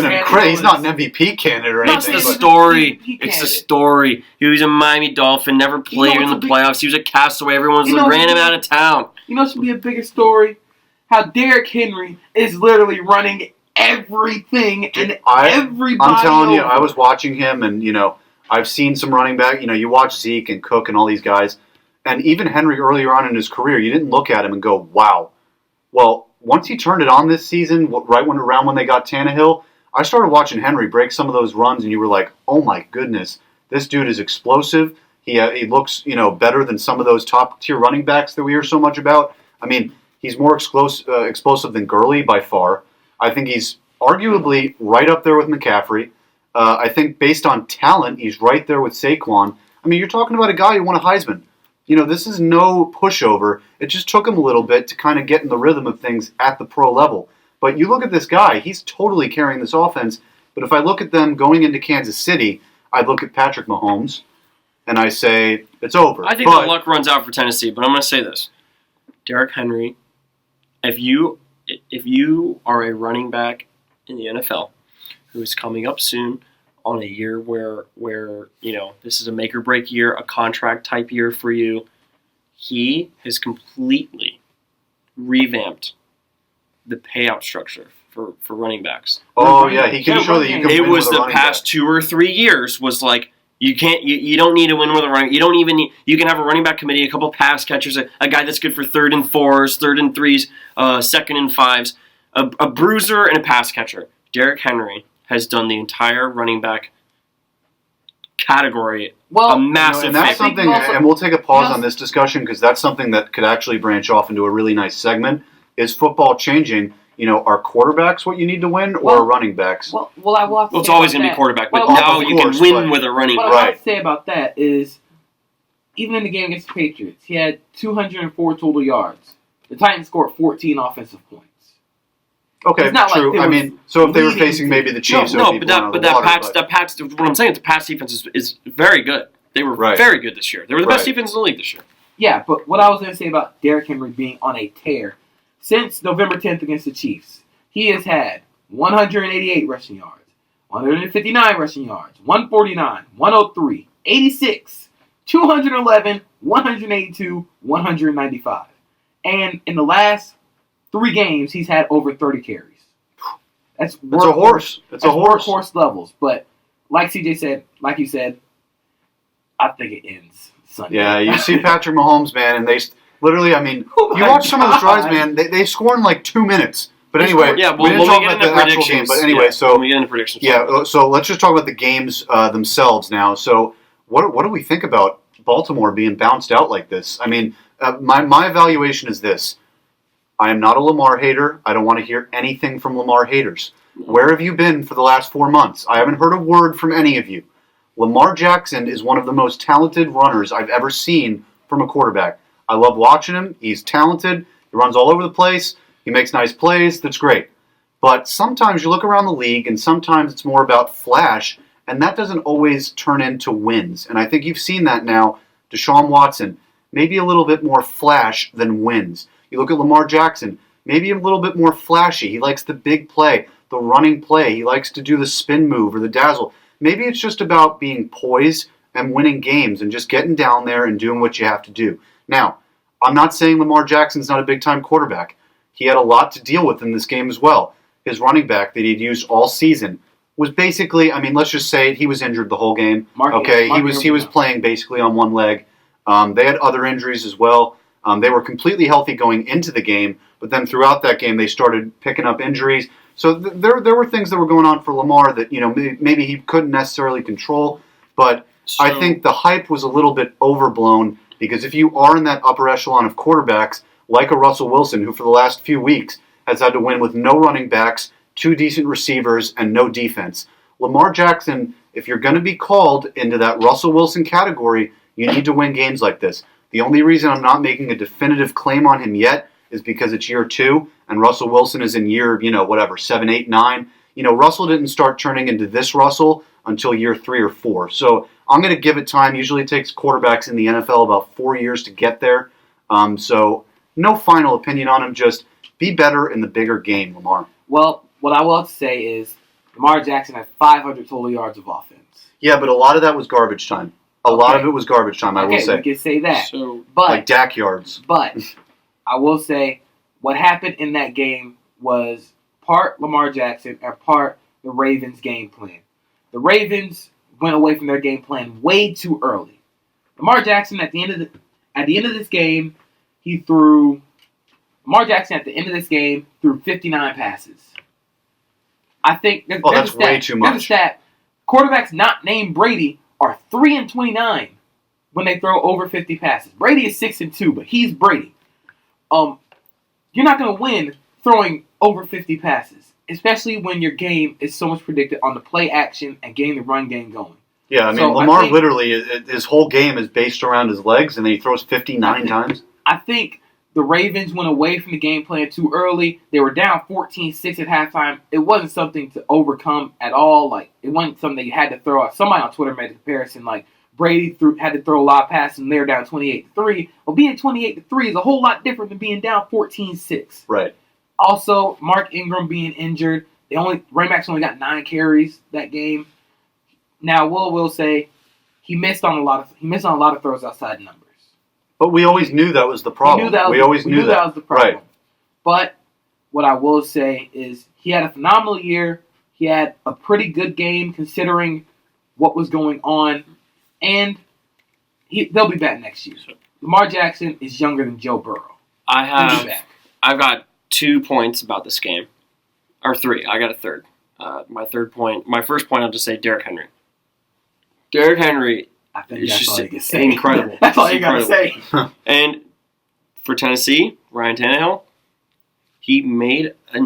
him credit. He's not an MVP candidate or anything. That's the story. It's the story. He was a Miami Dolphin, never played in the playoffs. He was a castaway. Everyone ran him out of town. You know what should be a bigger story? How Derrick Henry is literally running everything and everybody. I'm telling you, over. I was watching him, and I've seen some running back. You watch Zeke and Cook and all these guys, and even Henry earlier on in his career, you didn't look at him and go, "Wow." Well, once he turned it on this season, around when they got Tannehill, I started watching Henry break some of those runs, and you were like, "Oh my goodness, this dude is explosive." He looks better than some of those top tier running backs that we hear so much about. I mean, he's more explosive than Gurley by far. I think he's arguably right up there with McCaffrey. I think based on talent, he's right there with Saquon. I mean, you're talking about a guy who won a Heisman. This is no pushover. It just took him a little bit to kind of get in the rhythm of things at the pro level. But you look at this guy, he's totally carrying this offense. But if I look at them going into Kansas City, I look at Patrick Mahomes, and I say, it's over. I think the luck runs out for Tennessee, but I'm going to say this. Derrick Henry, if you are a running back in the NFL who is coming up soon on a year where this is a make or break year, a contract type year for you, he has completely revamped the payout structure for running backs. Oh yeah, he can show that you can it win was with a the running past back. 2 or 3 years was like you don't need to win with a running. You don't even need. You can have a running back committee, a couple pass catchers, a guy that's good for 3rd and 4s, 3rd and 3s, 2nd and 5s, a bruiser and a pass catcher. Derrick Henry has done the entire running back category a massive and that's favor. something, and we'll take a pause on this discussion because that's something that could actually branch off into a really nice segment. Is football changing? Are quarterbacks what you need to win, or running backs? I will have to It's say always about going to be that. quarterback, but Well, now of you course, can win but- with a running What back. I have to say about that is, even in the game against the Patriots, he had 204 total yards. The Titans scored 14 offensive points. Okay, It's not like true. they I were mean, so if they were leading facing to- maybe the Chiefs, it would No, be but blown out of that the water, Pats. What I'm saying is the Pats defense is very good. They were very good this year. They were the best Right. defense in the league this year. Yeah, but what I was going to say about Derrick Henry being on a tear, since November 10th against the Chiefs, he has had 188 rushing yards, 159 rushing yards, 149, 103, 86, 211, 182, 195. And in the last 3 games, he's had over 30 carries. That's It's a horse. It's a horse. Workhorse levels. But like CJ said, like you said, I think it ends Sunday. Yeah, you see Patrick Mahomes, man, and they literally, I mean, Oh you my watch some of those drives, God. man, they score in like 2 minutes. But anyway, Yeah, we well, didn't when talk we get about into the actual game. predictions, But anyway, so when we get into predictions. yeah, so let's just talk about the games themselves now. So what do we think about Baltimore being bounced out like this? I mean, my evaluation is this. I am not a Lamar hater. I don't want to hear anything from Lamar haters. Where have you been for the last 4 months? I haven't heard a word from any of you. Lamar Jackson is one of the most talented runners I've ever seen from a quarterback. I love watching him. He's talented. He runs all over the place. He makes nice plays. That's great. But sometimes you look around the league, and sometimes it's more about flash, and that doesn't always turn into wins. And I think you've seen that now. Deshaun Watson, maybe a little bit more flash than wins. You look at Lamar Jackson, maybe a little bit more flashy. He likes the big play, the running play. He likes to do the spin move or the dazzle. Maybe it's just about being poised and winning games and just getting down there and doing what you have to do. Now, I'm not saying Lamar Jackson's not a big-time quarterback. He had a lot to deal with in this game as well. His running back that he'd used all season was basically, I mean, let's just say it, he was injured the whole game. He was playing basically on one leg. They had other injuries as well. They were completely healthy going into the game, but then throughout that game they started picking up injuries. So there were things that were going on for Lamar that maybe he couldn't necessarily control. But I think the hype was a little bit overblown because if you are in that upper echelon of quarterbacks, like a Russell Wilson, who for the last few weeks has had to win with no running backs, 2 decent receivers, and no defense. Lamar Jackson, if you're going to be called into that Russell Wilson category, you need to win games like this. The only reason I'm not making a definitive claim on him yet is because it's year 2, and Russell Wilson is in year, 7, 8, 9. Russell didn't start turning into this Russell until year 3 or 4. So I'm going to give it time. Usually it takes quarterbacks in the NFL about 4 years to get there. So no final opinion on him, just be better in the bigger game, Lamar. Well, what I will have to say is Lamar Jackson had 500 total yards of offense. Yeah, but a lot of that was garbage time. A lot of it was garbage time, I will say. We can say that. So, but like Dak yards. But I will say what happened in that game was part Lamar Jackson and part the Ravens' game plan. The Ravens went away from their game plan way too early. Lamar Jackson at the end of this game, threw 59 passes. I think that's way too much. There's a stat. Quarterbacks not named Brady are 3-29 when they throw over 50 passes. Brady is 6-2, but he's Brady. You're not going to win throwing over 50 passes, especially when your game is so much predicted on the play action and getting the run game going. Yeah, I mean, so Lamar literally, his whole game is based around his legs, and then he throws 59 times. I think the Ravens went away from the game plan too early. They were down 14-6 at halftime. It wasn't something to overcome at all. Like, it wasn't something that you had to throw out. Somebody on Twitter made a comparison, like, Brady had to throw a lot of passes, and they were down 28-3. Well, being 28-3 is a whole lot different than being down 14-6. Right. Also, Mark Ingram being injured. Running backs only got 9 carries that game. Now, will say he missed on a lot of throws outside numbers. But we always knew that was the problem. We always knew that was the problem. Right. But what I will say is he had a phenomenal year. He had a pretty good game considering what was going on. And they'll be back next year. Lamar Jackson is younger than Joe Burrow. I've got 2 points about this game. Or 3. I got a third. My first point, I'll just say Derrick Henry. Derrick Henry is just incredible. That's all you got to say. And for Tennessee, Ryan Tannehill, he made a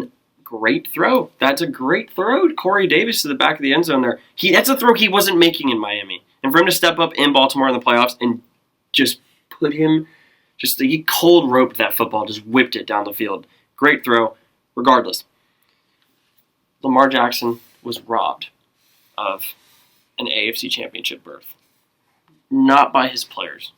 great throw. That's a great throw. Corey Davis to the back of the end zone there. That's a throw he wasn't making in Miami. And for him to step up in Baltimore in the playoffs and just put him, he cold roped that football, just whipped it down the field. Great throw. Regardless, Lamar Jackson was robbed of an AFC Championship berth. Not by his players,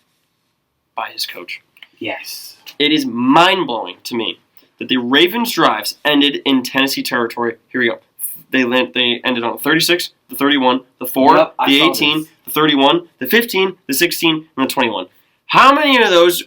by his coach. Yes. It is mind-blowing to me that the Ravens' drives ended in Tennessee territory. Here we go. They ended on the 36, the 31, the 4, the 18, the 31, the 15, the 16, and the 21. How many of those,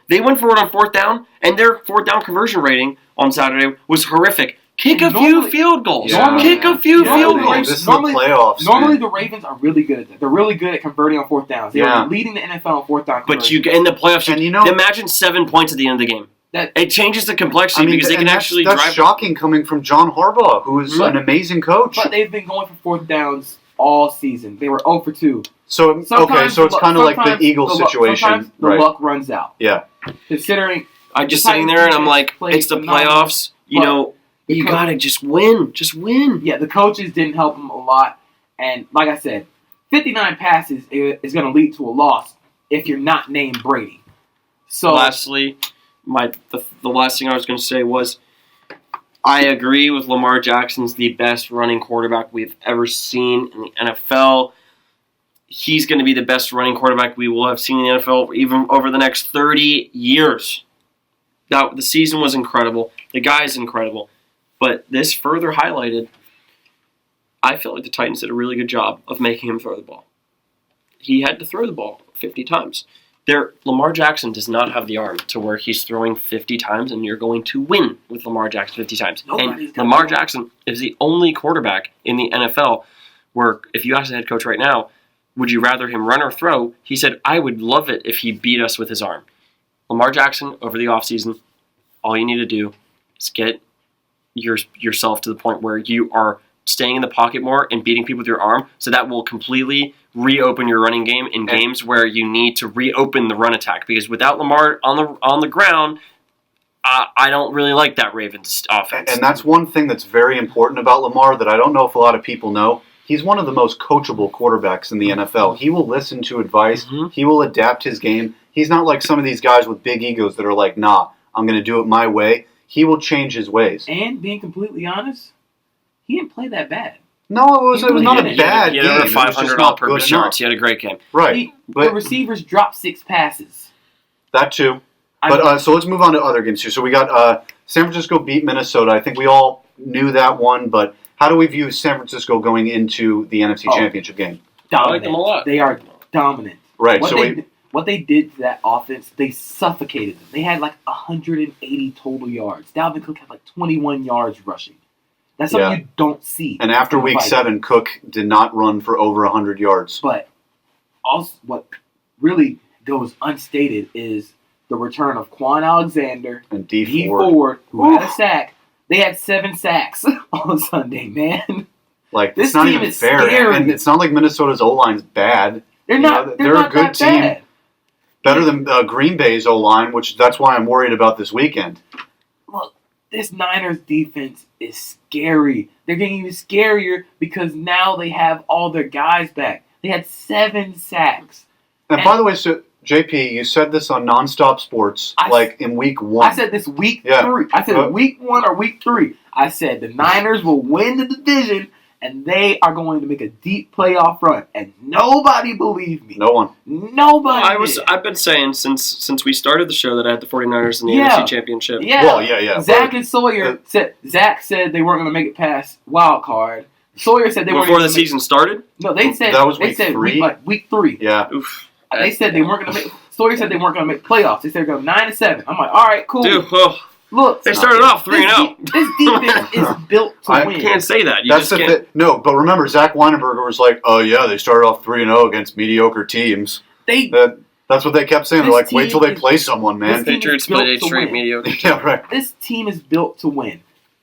they went forward on 4th down, and their 4th down conversion rating on Saturday was horrific. Kick a few field goals. Kick a few field goals. This is the playoffs. Normally, the Ravens are really good at that. They're really good at converting on 4th downs. They're leading the NFL on 4th down conversion. But in the playoffs, imagine 7 points at the end of the game. It changes the complexity because they can actually drive. That's shocking coming from John Harbaugh, who is an amazing coach. But they've been going for 4th downs all season. They were 0 for 2. So it's kind of like the Eagles situation. Sometimes the luck runs out. Yeah. Considering I'm just sitting there and I'm like, it's the playoffs. You gotta just win. Just win. Yeah, the coaches didn't help him a lot. And like I said, 59 passes is going to lead to a loss if you're not named Brady. So lastly, the last thing I was going to say was I agree with Lamar Jackson's the best running quarterback we've ever seen in the NFL. He's going to be the best running quarterback we will have seen in the NFL even over the next 30 years. Now, the season was incredible. The guy is incredible. But this further highlighted, I felt like the Titans did a really good job of making him throw the ball. He had to throw the ball 50 times. Lamar Jackson does not have the arm to where he's throwing 50 times and you're going to win with Lamar Jackson 50 times. And Lamar Jackson is the only quarterback in the NFL where if you ask the head coach right now, would you rather him run or throw? He said, I would love it if he beat us with his arm. Lamar Jackson, over the offseason, all you need to do is get yourself to the point where you are staying in the pocket more and beating people with your arm, so that will completely reopen your running game in games where you need to reopen the run attack. Because without Lamar on the ground, I don't really like that Ravens offense. And that's one thing that's very important about Lamar that I don't know if a lot of people know. He's one of the most coachable quarterbacks in the NFL. He will listen to advice. Mm-hmm. He will adapt his game. He's not like some of these guys with big egos that are like, nah, I'm going to do it my way. He will change his ways. And being completely honest, he didn't play that bad. No, it was not a bad game. He had over 500 all-purpose yards. He had a great game. Right. The receivers dropped 6 passes. That too. But so let's move on to other games here. So we got San Francisco beat Minnesota. I think we all knew that one, but how do we view San Francisco going into the NFC Championship game? Dominant. I like them a lot. They are dominant. Right. What they did to that offense, they suffocated them. They had like 180 total yards. Dalvin Cook had like 21 yards rushing. That's something you don't see. And after week 7, Cook did not run for over 100 yards. But also, what really goes unstated is the return of Quan Alexander and D. Ford, who had a sack. They had 7 sacks on Sunday, man. Like, this it's not team even is fair. scary. And it's not like Minnesota's O-line's bad. They're not. They're not a good that team. Bad. Better than Green Bay's O-line, which that's why I'm worried about this weekend. Look, this Niners defense is scary. They're getting even scarier because now they have all their guys back. They had 7 sacks. And by the way, so JP, you said this on Nonstop Sports, in week 1. I said this week 3. I said week 1 or week 3. I said the Niners will win the division and they are going to make a deep playoff run. And nobody believed me. No one. Nobody. I've been saying since we started the show that I had the 49ers in the NFC Championship. Yeah. Well, yeah. Zach and Sawyer said they weren't going to make it past wild card. Sawyer said they weren't before the season started. No, they said that was week 3. Week 3. Yeah. Oof. They said they weren't going to make. Sawyer said they weren't going to make playoffs. They said they're going 9-7. I'm like, all right, cool. Dude, look, they started off 3-0. This defense is built to win. You can't say that. That's the thing. No, but remember, Zach Weinberger was like, "Oh yeah, they started off 3-0 against mediocre teams." That's what they kept saying. They're like, "Wait till they play someone, man." Patriots split 8 straight mediocre. Yeah, right. This team is built to win.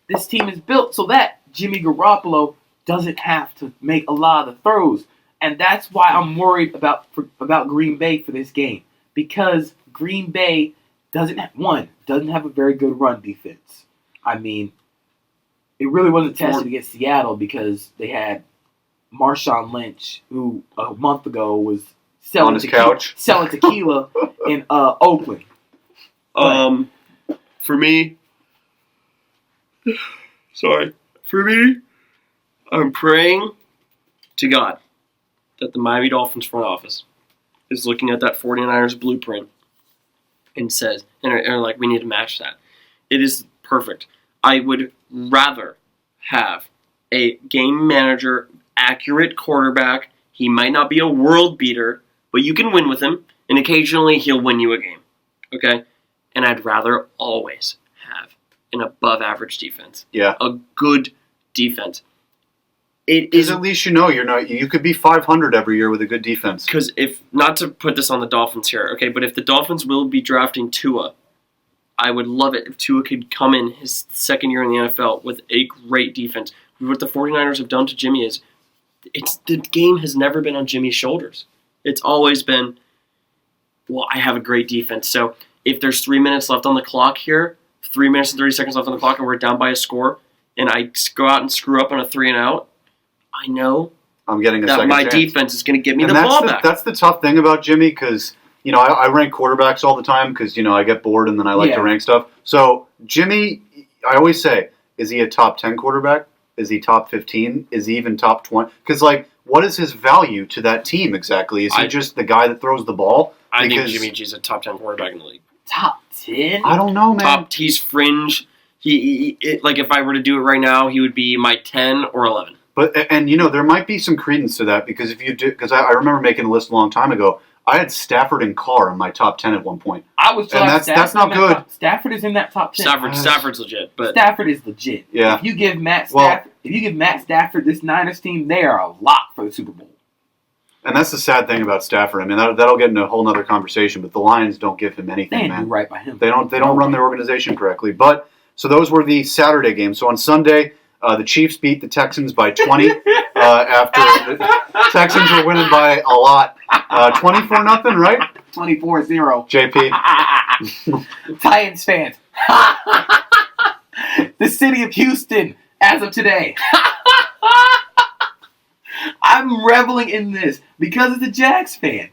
This team is built so that Jimmy Garoppolo doesn't have to make a lot of the throws. And that's why I'm worried about Green Bay for this game. Because Green Bay doesn't have a very good run defense. I mean, it really wasn't tested against Seattle because they had Marshawn Lynch, who a month ago was selling tequila in Oakland. For me, I'm praying to God that the Miami Dolphins front office is looking at that 49ers blueprint and says, and like, we need to match that. It is perfect. I would rather have a game manager, accurate quarterback. He might not be a world beater, but you can win with him, and occasionally he'll win you a game. Okay? And I'd rather always have an above-average defense. Yeah. A good defense. Because at least you could be 500 every year with a good defense. Because not to put this on the Dolphins here, okay, but if the Dolphins will be drafting Tua, I would love it if Tua could come in his second year in the NFL with a great defense. What the 49ers have done to Jimmy is, the game has never been on Jimmy's shoulders. It's always been, well, I have a great defense. So if there's 3 minutes left on the clock here, 3 minutes and 30 seconds left on the clock, and we're down by a score, and I go out and screw up on a 3-and-out, I know I'm getting a that second my chance. defense is going to give me the ball back. That's the tough thing about Jimmy because, I rank quarterbacks all the time because, I get bored and then I like to rank stuff. So Jimmy, I always say, is he a top 10 quarterback? Is he top 15? Is he even top 20? Because, what is his value to that team exactly? Is he just the guy that throws the ball? I think Jimmy G's a top 10 quarterback in the league. Top 10? I don't know, man. He's fringe. If I were to do it right now, he would be my 10 or 11. But there might be some credence to that because if you do, because I remember making a list a long time ago. I had Stafford and Carr in my top 10 at one point. And that's not good. Stafford is in that top 10. Stafford's legit, but Stafford is legit. Yeah. If you give Matt Stafford this Niners team, they are a lock for the Super Bowl. And that's the sad thing about Stafford. I mean, that'll get into a whole other conversation. But the Lions don't give him anything, man. Do right by him. They don't run their organization correctly. But so those were the Saturday games. So on Sunday, the Chiefs beat the Texans by 20 after the Texans were winning by a lot. 24-0, right? 24-0. JP. Titans fans. The city of Houston, as of today. I'm reveling in this because as a Jags fan,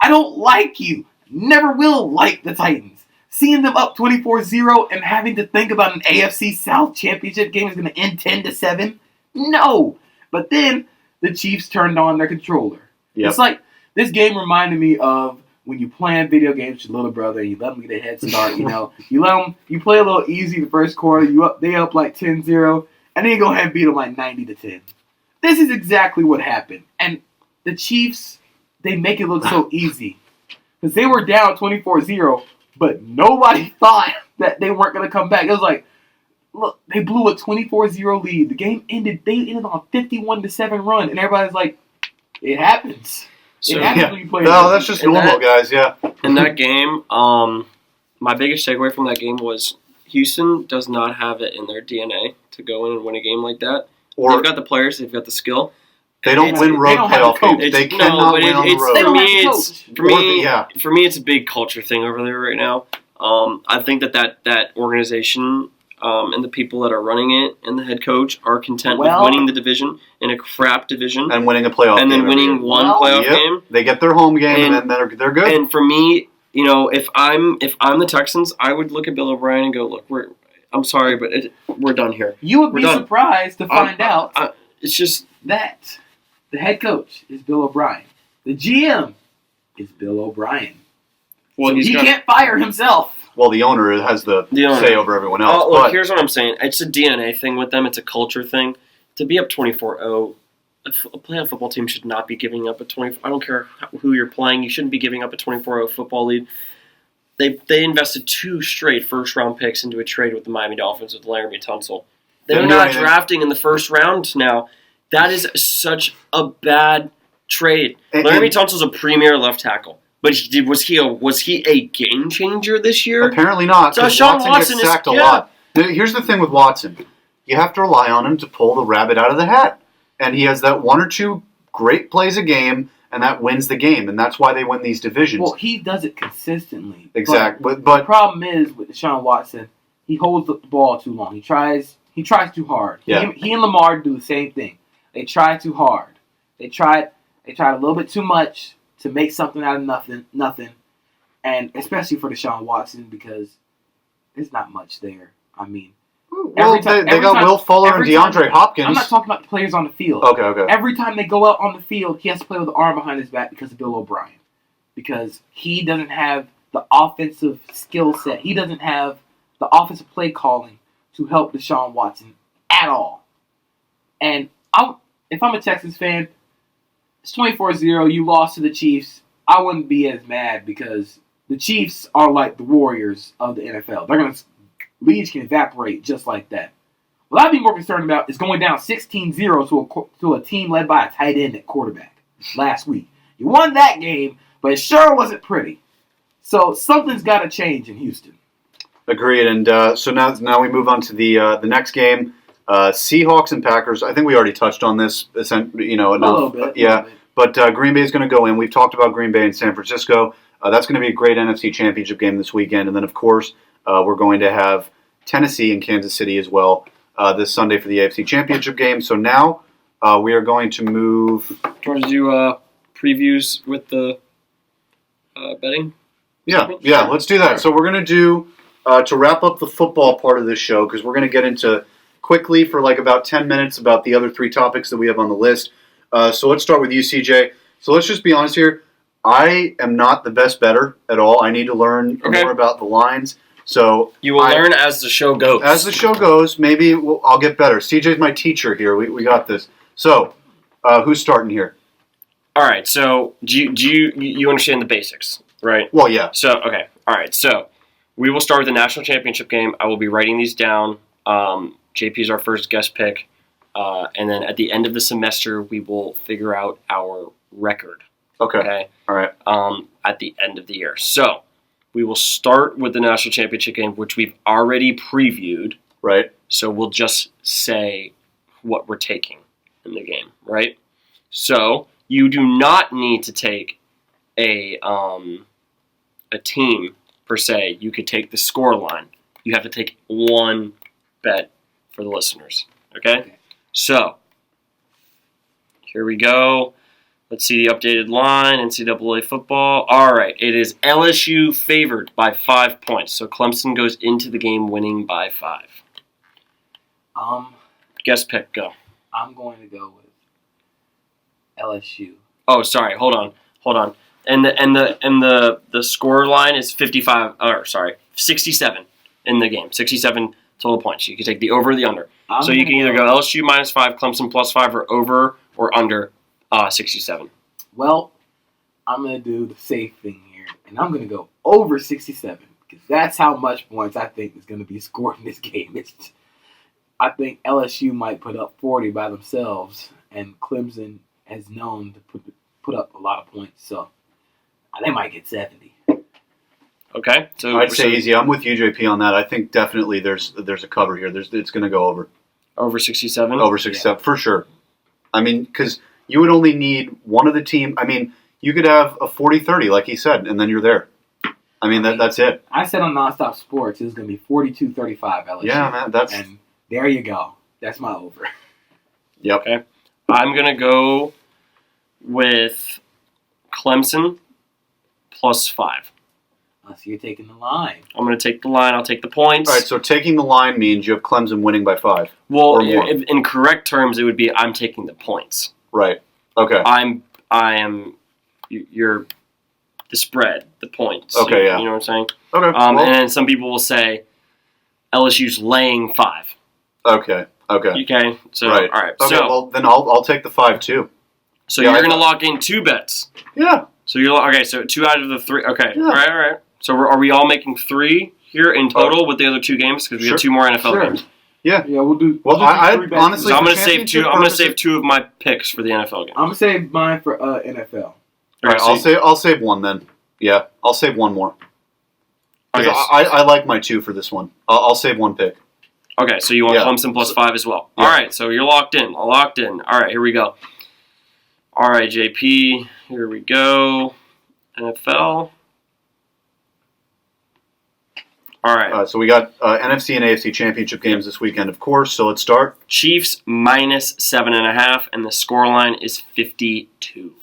I don't like you. Never will like the Titans. Seeing them up 24-0 and having to think about an AFC South championship game is going to end 10-7? No. But then the Chiefs turned on their controller. Yep. It's like this game reminded me of when you playing video games with your little brother and you let them get a head start. You play a little easy the first quarter. They up like 10-0, and then you go ahead and beat them like 90-10. This is exactly what happened. And the Chiefs, they make it look so easy because they were down 24-0. But nobody thought that they weren't going to come back. It was like, look, they blew a 24-0 lead. The game ended. They ended on a 51-7 run, and everybody's like, "It happens. So, it happens when you play." No, that's just normal, guys. Yeah. in that game, my biggest takeaway from that game was Houston does not have it in their DNA to go in and win a game like that. Or They've got the players, they've got the skill. they don't It's- win they road don't have a playoff coach. games. They It's- cannot but win on the it's- road. They don't have me, a it's coach. for me. Yeah. For me, it's a big culture thing over there right now. I think that organization and the people that are running it and the head coach are content Well- with winning the division in a crap division And winning a playoff and game then every winning year. one Well, playoff Yep. game. They get their home game, and And- then they're good. And for me, if I'm the Texans, I would look at Bill O'Brien and go, look, I'm sorry, but we're done here. You would We're be done. surprised to find out It's just that the head coach is Bill O'Brien. The GM is Bill O'Brien. well, He can't fire himself. Well, the owner has the owner. say over everyone else. Oh, look, but here's what I'm saying. It's a DNA thing with them. It's a culture thing. To be up 24-0, a playoff football team should not be giving up a 24. I don't care who you're playing. You shouldn't be giving up a 24-0 football lead. They invested 2 straight first-round picks into a trade with the Miami Dolphins with Laramie Tunsil. They're Didn't do not anything. drafting in the first round now. That is such a bad trade. And- Laramie Tunsil's a premier left tackle. But was he a game changer this year? apparently not. So 'Cause Sean Watson Watson gets is- sacked a yeah. lot. Here's the thing with Watson. You have to rely on him to pull the rabbit out of the hat. And he has that 1 or 2 great plays a game, and that wins the game. And that's why they win these divisions. Well, he does it consistently. Exactly. The But problem is with Deshaun Watson, he holds the ball too long. He tries too hard. Yeah. He and Lamar do the same thing. They try too hard. They tried a little bit too much to make something out of nothing. And especially for Deshaun Watson because there's not much there. I mean, well, every time- they every got time- Will Fuller and every time- DeAndre Hopkins. I'm not talking about the players on the field. Okay. Every time they go out on the field, he has to play with the arm behind his back because of Bill O'Brien. Because he doesn't have the offensive skill set. He doesn't have the offensive play calling to help Deshaun Watson at all. And if I'm a Texans fan, it's 24-0, you lost to the Chiefs, I wouldn't be as mad because the Chiefs are like the Warriors of the NFL. Leads can evaporate just like that. What I'd be more concerned about is going down 16-0 to a team led by a tight end at quarterback last week. You won that game, but it sure wasn't pretty. So something's got to change in Houston. Agreed. And so now we move on to the next game. Seahawks and Packers. I think we already touched on this. Enough. A little bit. Yeah. But Green Bay is going to go in. We've talked about Green Bay and San Francisco. That's going to be a great NFC Championship game this weekend. And then, of course, we're going to have Tennessee and Kansas City as well this Sunday for the AFC Championship game. So now we are going to move. Do you want to do previews with the betting? Yeah, let's do that. So we're going to do, to wrap up the football part of this show, because we're going to get into quickly for like about 10 minutes about the other 3 topics that we have on the list. So let's start with you, CJ. So let's just be honest here. I am not the best bettor at all. I need to learn more about the lines. So you will learn as the show goes. As the show goes, maybe I'll get better. CJ's my teacher here. We got this. So who's starting here? All right. So do you understand the basics, right? Well, yeah. So okay. All right. So we will start with the national championship game. I will be writing these down. JP is our first guest pick, and then at the end of the semester, we will figure out our record. Okay. All right. At the end of the year. So we will start with the national championship game, which we've already previewed. Right. So we'll just say what we're taking in the game, right? So you do not need to take a team per se. You could take the score line. You have to take one bet for the listeners. Okay? So here we go. Let's see the updated line, NCAA football. All right, it is LSU favored by 5 points. So Clemson goes into the game winning by 5. Guest pick, go. I'm going to go with LSU. Oh, sorry, hold on. And the score line is 67 in the game. 67 total points. You can take the over or the under. So you can either go LSU minus 5, Clemson plus 5, or over or under 67. Well, I'm going to do the safe thing here, and I'm going to go over 67 because that's how much points I think is going to be scored in this game. I think LSU might put up 40 by themselves, and Clemson has known to put up a lot of points, so they might get 70. Okay, so I'd say easy. I'm with you, JP, on that. I think definitely there's a cover here. It's going to go over. Over 67? Over 67, for sure. I mean, because you would only need one of the team. I mean, you could have a 40-30, like he said, and then you're there. I mean, that's it. I said on Nonstop Sports it was going to be 42-35 LSU. Yeah, man, And there you go. That's my over. Yep. Okay. I'm going to go with Clemson +5. So you're taking the line. I'm going to take the line. I'll take the points. All right, so taking the line means you have Clemson winning by 5. Well, or more. in correct terms, it would be I'm taking the points. Right. Okay. You're the spread, the points. Okay, yeah. You know what I'm saying? Okay. And then some people will say LSU's laying 5. Okay. Okay. So right. All right. Okay. So well, then I'll take the 5 too. So Yeah, you're going to lock in 2 bets. Yeah. So you're okay. So 2 out of the 3. Okay. Yeah. All right. So are we all making 3 here in total with the other 2 games? Because we have 2 more NFL games. Yeah. Yeah, we'll do. Well, I honestly, So I'm for going to save 2. I'm going to save 2 of my picks for the NFL game. I'm going to save mine for NFL. All right, I'll save one then. Yeah, I'll save one more. Okay. I like my 2 for this one. I'll save one pick. Okay, so you want Clemson +5 as well. Yeah. All right, so you're locked in. All right, here we go. All right, JP, here we go. NFL. All right. So we got NFC and AFC championship games this weekend, of course. So let's start. Chiefs -7.5, and the scoreline is 52.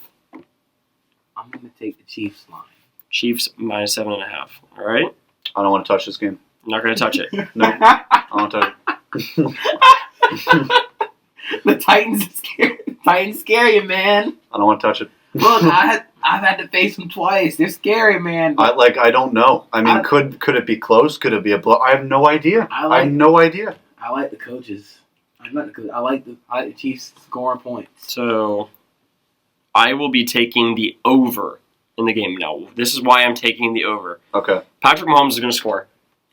I'm going to take the Chiefs line. Chiefs -7.5. All right. I don't want to touch this game. I'm not going to touch it. No, I don't touch it. The Titans scare you, man. I don't want to touch it. Look, I've had to face them twice. They're scary, man. I don't know. I mean, could it be close? Could it be a blow? I have no idea. I have no idea. I like the coaches. I like the Chiefs scoring points. So I will be taking the over in the game now. This is why I'm taking the over. Okay. Patrick Mahomes is going to score.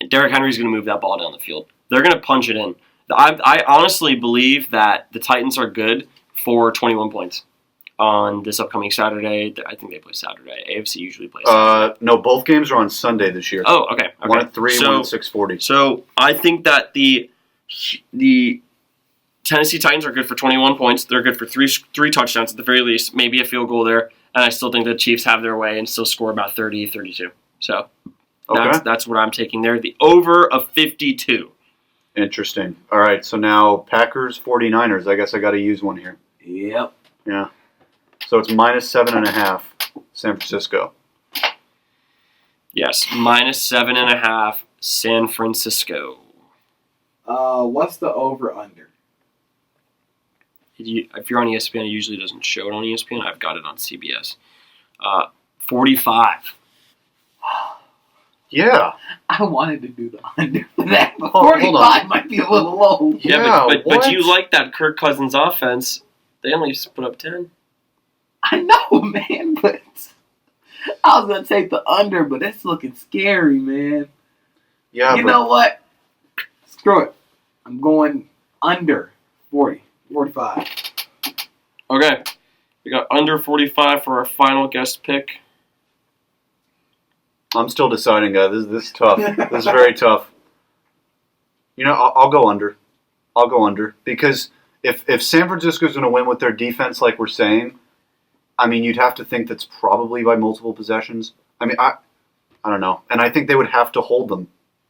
Derrick Henry is going to move that ball down the field. They're going to punch it in. I honestly believe that the Titans are good for 21 points on this upcoming Saturday. I think they play Saturday. AFC usually plays Saturday. No, both games are on Sunday this year. Oh, okay. One at 3, one at 6:40. So I think that the Tennessee Titans are good for 21 points. They're good for three touchdowns at the very least, maybe a field goal there. And I still think the Chiefs have their way and still score about 30, 32. So that's what I'm taking there. The over of 52. Interesting. All right, so now Packers, 49ers. I guess I got to use one here. Yep. Yeah. So it's -7.5, San Francisco. Yes, -7.5, San Francisco. What's the over/under? If you're on ESPN, it usually doesn't show it on ESPN. I've got it on CBS. 45. Yeah. I wanted to do the under for that, but 45 might be a little low. Yeah, but you like that Kirk Cousins offense. They only put up 10. I know, man, but I was going to take the under, but it's looking scary, man. Yeah. You know what? Screw it. I'm going under 40, 45. Okay. We got under 45 for our final guest pick. I'm still deciding, guys. This is tough. This is very tough. You know, I'll go under. I'll go under. Because if San Francisco's going to win with their defense like we're saying, I mean, you'd have to think that's probably by multiple possessions. I mean, I don't know. And I think they would have to hold them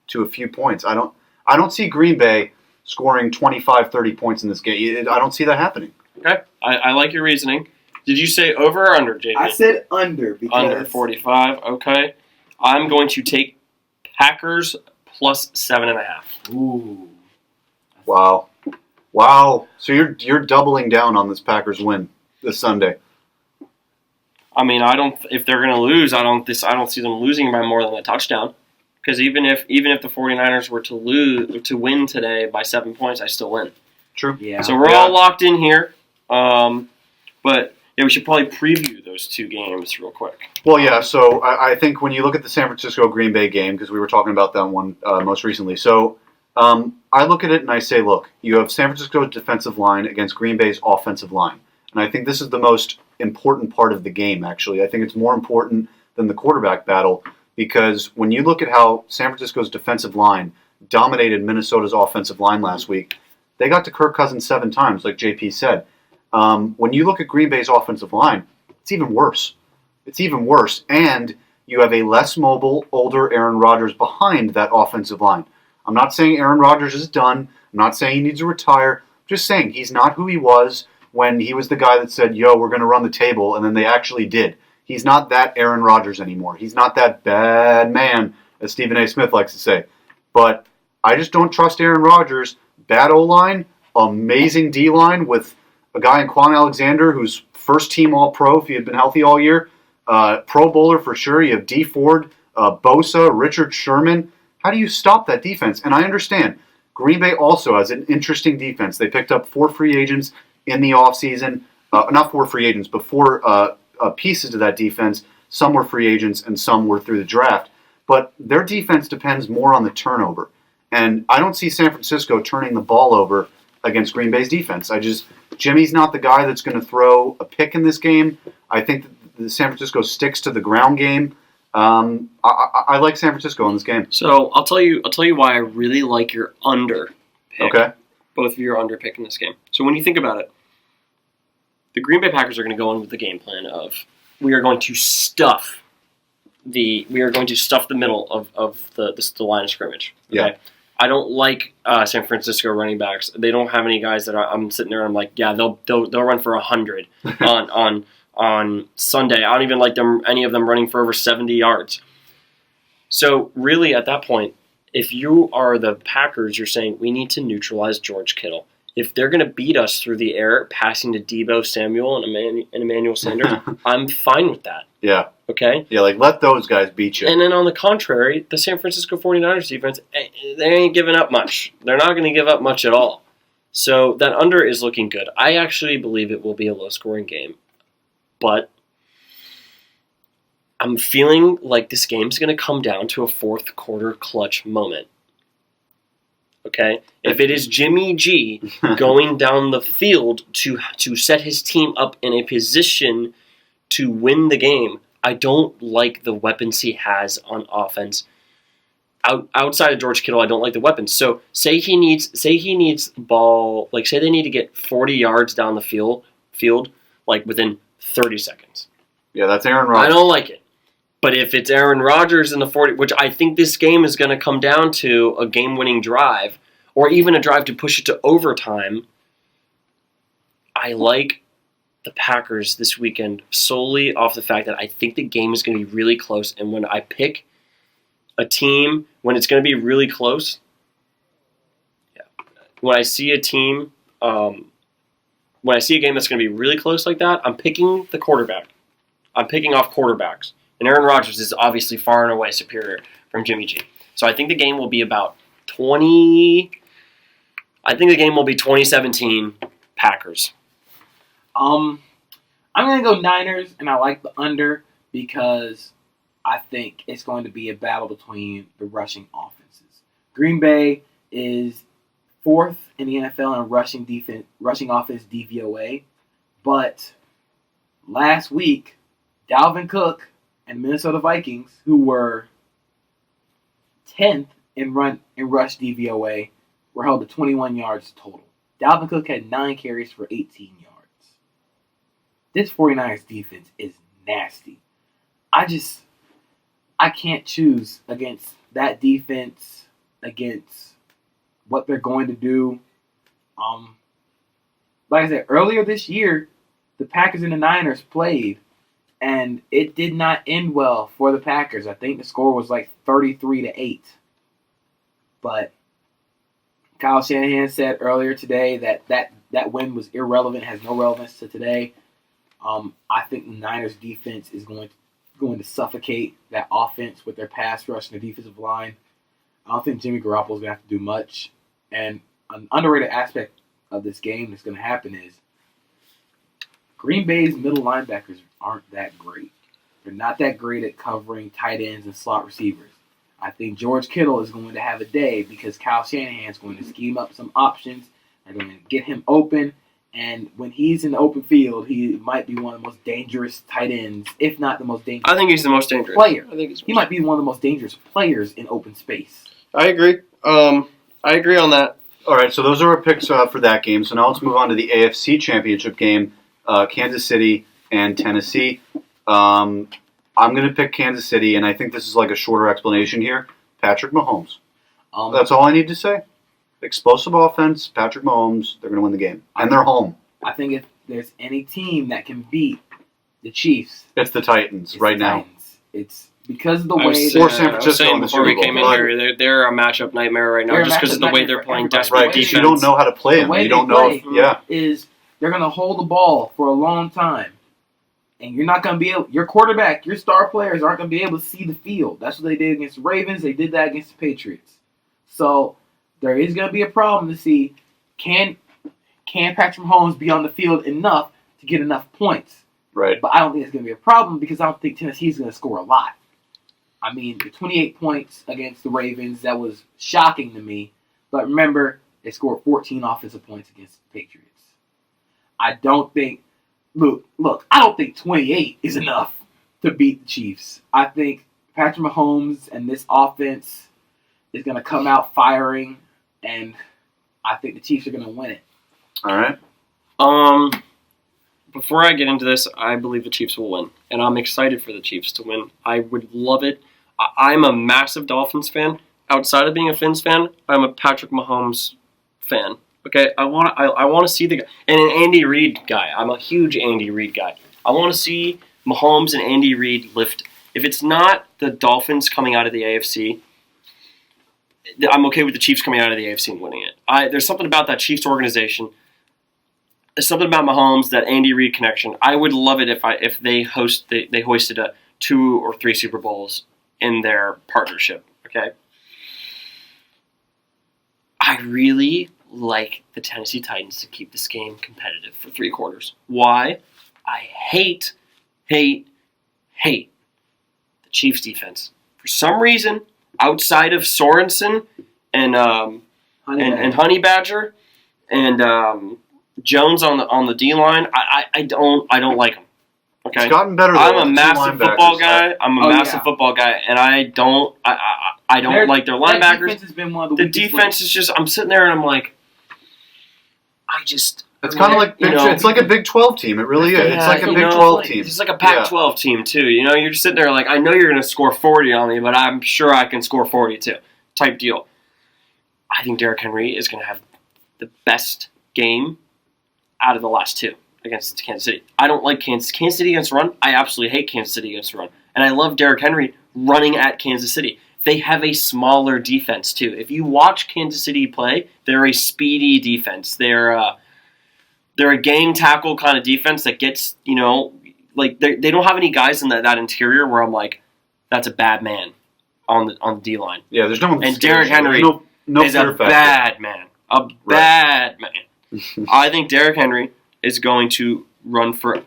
to a few points. I don't see Green Bay scoring 25, 30 points in this game. I don't see that happening. Okay. I like your reasoning. Did you say over or under, JP? I said under. Because under 45. Okay. I'm going to take Packers +7.5. Ooh. Wow. So you're doubling down on this Packers win this Sunday. I mean, if they're going to lose, I don't see them losing by more than a touchdown. Because even if the 49ers were to win today by 7 points, I still win. True. Yeah. So we're all locked in here. But yeah, we should probably preview those 2 games real quick. Well, yeah. So I think when you look at the San Francisco Green Bay game, because we were talking about that one most recently. So I look at it and I say, look, you have San Francisco's defensive line against Green Bay's offensive line. And I think this is the most important part of the game, actually. I think it's more important than the quarterback battle because when you look at how San Francisco's defensive line dominated Minnesota's offensive line last week, they got to Kirk Cousins 7 times, like JP said. When you look at Green Bay's offensive line, it's even worse. It's even worse. And you have a less mobile, older Aaron Rodgers behind that offensive line. I'm not saying Aaron Rodgers is done. I'm not saying he needs to retire. I'm just saying he's not who he was when he was the guy that said, yo, we're going to run the table, and then they actually did. He's not that Aaron Rodgers anymore. He's not that bad man, as Stephen A. Smith likes to say. But I just don't trust Aaron Rodgers. Bad O-line, amazing D-line with a guy in Quan Alexander who's first-team All-Pro if he had been healthy all year. Pro Bowler for sure. You have D. Ford, Bosa, Richard Sherman. How do you stop that defense? And I understand. Green Bay also has an interesting defense. They picked up 4 free agents in the offseason. Not 4 free agents, but 4 pieces to that defense. Some were free agents and some were through the draft. But their defense depends more on the turnover. And I don't see San Francisco turning the ball over against Green Bay's defense. Jimmy's not the guy that's going to throw a pick in this game. I think that San Francisco sticks to the ground game. I like San Francisco in this game. So I'll tell you why I really like your under pick. Okay. Both of your under pick in this game. So when you think about it, the Green Bay Packers are going to go in with the game plan of we are going to stuff the middle of the line of scrimmage. Okay? Yeah. I don't like San Francisco running backs. They don't have any guys that I'm sitting there and I'm like, yeah, they'll run for 100 on Sunday. I don't even like any of them running for over 70 yards. So really at that point, if you are the Packers, you're saying we need to neutralize George Kittle. If they're going to beat us through the air, passing to Deebo Samuel and Emmanuel Sanders, I'm fine with that. Yeah. Okay? Yeah, let those guys beat you. And then on the contrary, the San Francisco 49ers defense, they ain't giving up much. They're not going to give up much at all. So that under is looking good. I actually believe it will be a low-scoring game. But I'm feeling like this game's going to come down to a fourth quarter clutch moment. Okay? If it is Jimmy G going down the field to set his team up in a position to win the game, I don't like the weapons he has on offense. Outside of George Kittle, I don't like the weapons. So say he needs ball, like say they need to get 40 yards down the field like within 30 seconds. Yeah, that's Aaron Rodgers. I don't like it. But if it's Aaron Rodgers in the 40, which I think this game is going to come down to a game-winning drive, or even a drive to push it to overtime, I like the Packers this weekend solely off the fact that I think the game is going to be really close. And when I pick a team, when it's going to be really close, when I see a team, when I see a game that's going to be really close like that, I'm picking the quarterback. I'm picking off quarterbacks. And Aaron Rodgers is obviously far and away superior from Jimmy G. So I think the game will be about 2017 Packers. I'm going to go Niners, and I like the under because I think it's going to be a battle between the rushing offenses. Green Bay is 4th in the NFL in rushing offense DVOA, but last week, Dalvin Cook and Minnesota Vikings, who were 10th in rush DVOA, were held to 21 yards total. Dalvin Cook had 9 carries for 18 yards. This 49ers defense is nasty. I can't choose against that defense, against what they're going to do. Like I said, earlier this year, the Packers and the Niners played, and it did not end well for the Packers. I think the score was like 33-8. But Kyle Shanahan said earlier today that win was irrelevant, has no relevance to today. I think the Niners defense is going to suffocate that offense with their pass rush and their defensive line. I don't think Jimmy Garoppolo is going to have to do much. And an underrated aspect of this game that's going to happen is Green Bay's middle linebackers aren't that great. They're not that great at covering tight ends and slot receivers. I think George Kittle is going to have a day because Kyle Shanahan is going to scheme up some options. They're going to get him open. And when he's in the open field, he might be one of the most dangerous tight ends, if not the most dangerous. I think he's the most dangerous player. I think he might be one of the most dangerous players in open space. I agree. I agree on that. All right, so those are our picks for that game. So now let's move on to the AFC Championship game, Kansas City and Tennessee. I'm going to pick Kansas City, and I think this is like a shorter explanation here. Patrick Mahomes. That's all I need to say. Explosive offense, Patrick Mahomes, they're going to win the game. And they're home. I think if there's any team that can beat the Chiefs, it's the Titans now. It's because of the way or San Francisco in the before Super we Bowl. came in here, they're a matchup nightmare right now just because of the way they're playing desperate defense. Right, because you don't know how to play them. You don't know is they're going to hold the ball for a long time. And you're not going to be able, your quarterback, your star players aren't going to be able to see the field. That's what they did against the Ravens. They did that against the Patriots. So there is going to be a problem to see, can Patrick Mahomes be on the field enough to get enough points? Right. But I don't think it's going to be a problem because I don't think Tennessee's going to score a lot. I mean, the 28 points against the Ravens, that was shocking to me. But remember, they scored 14 offensive points against the Patriots. I don't think... Look, I don't think 28 is enough to beat the Chiefs. I think Patrick Mahomes and this offense is going to come out firing, and I think the Chiefs are going to win it. All right. Before I get into this, I believe the Chiefs will win, and I'm excited for the Chiefs to win. I would love it. I'm a massive Dolphins fan. Outside of being a Fins fan, I'm a Patrick Mahomes fan. Okay, I want to see the guy, and an Andy Reid guy. I'm a huge Andy Reid guy. I want to see Mahomes and Andy Reid lift. If it's not the Dolphins coming out of the AFC, I'm okay with the Chiefs coming out of the AFC and winning it. There's something about that Chiefs organization. There's something about Mahomes, that Andy Reid connection. I would love it if they hoisted 2 or 3 Super Bowls in their partnership. Okay, I really like the Tennessee Titans to keep this game competitive for 3 quarters. Why? I hate the Chiefs defense. For some reason, outside of Sorensen and Honey Badger and Jones on the D line, I don't like them. Okay, it's gotten better. I'm a massive football guy. Football guy, and I don't like their linebackers. Defense has been one of the defense is just. I'm sitting there and I'm like, it's kind of like it's like a Big 12 team. It really is. It's like a Big 12 team. It's like a Pac-12 team too. You're just sitting there like, I know you're going to score 40 on me, but I'm sure I can score 40 too. Type deal. I think Derrick Henry is going to have the best game out of the last 2 against Kansas City. I don't like Kansas City against the run. I absolutely hate Kansas City against the run, and I love Derrick Henry running at Kansas City. They have a smaller defense too. If you watch Kansas City play, they're a speedy defense. They're a gang tackle kind of defense that gets, like they don't have any guys in that interior where I'm like, that's a bad man on the D line. Yeah, there's no one. And Derrick Henry is a bad man. Bad man. I think Derrick Henry is going to run for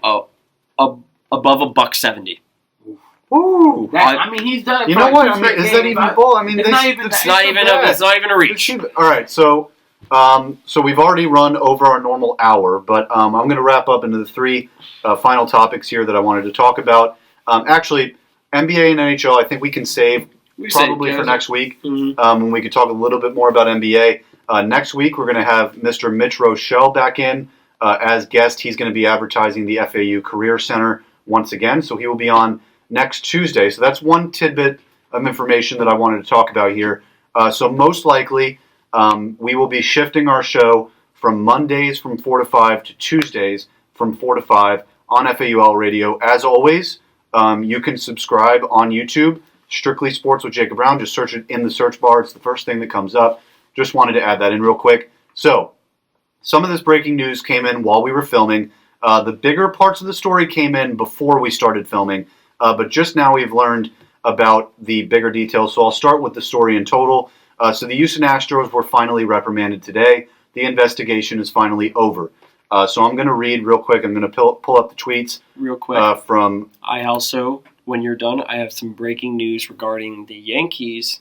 above $170. Ooh, he's done it. You know what? Is that even bull? It's not even a reach. All right, so we've already run over our normal hour, but I'm going to wrap up into the 3 final topics here that I wanted to talk about. Actually, NBA and NHL, I think we can save probably for next week, when we could talk a little bit more about NBA. Next week, we're going to have Mr. Mitch Rochelle back in as guest. He's going to be advertising the FAU Career Center once again, so he will be on next Tuesday. So that's one tidbit of information that I wanted to talk about here. So most likely, we will be shifting our show from Mondays from 4 to 5 to Tuesdays from 4 to 5 on FAUL Radio. As always, you can subscribe on YouTube, Strictly Sports with Jacob Browne. Just search it in the search bar. It's the first thing that comes up. Just wanted to add that in real quick. So, some of this breaking news came in while we were filming. The bigger parts of the story came in before we started filming. But just now we've learned about the bigger details. So I'll start with the story in total. So the Houston Astros were finally reprimanded today. The investigation is finally over. So I'm going to read real quick. I'm going to pull up the tweets. Real quick. I also, when you're done, I have some breaking news regarding the Yankees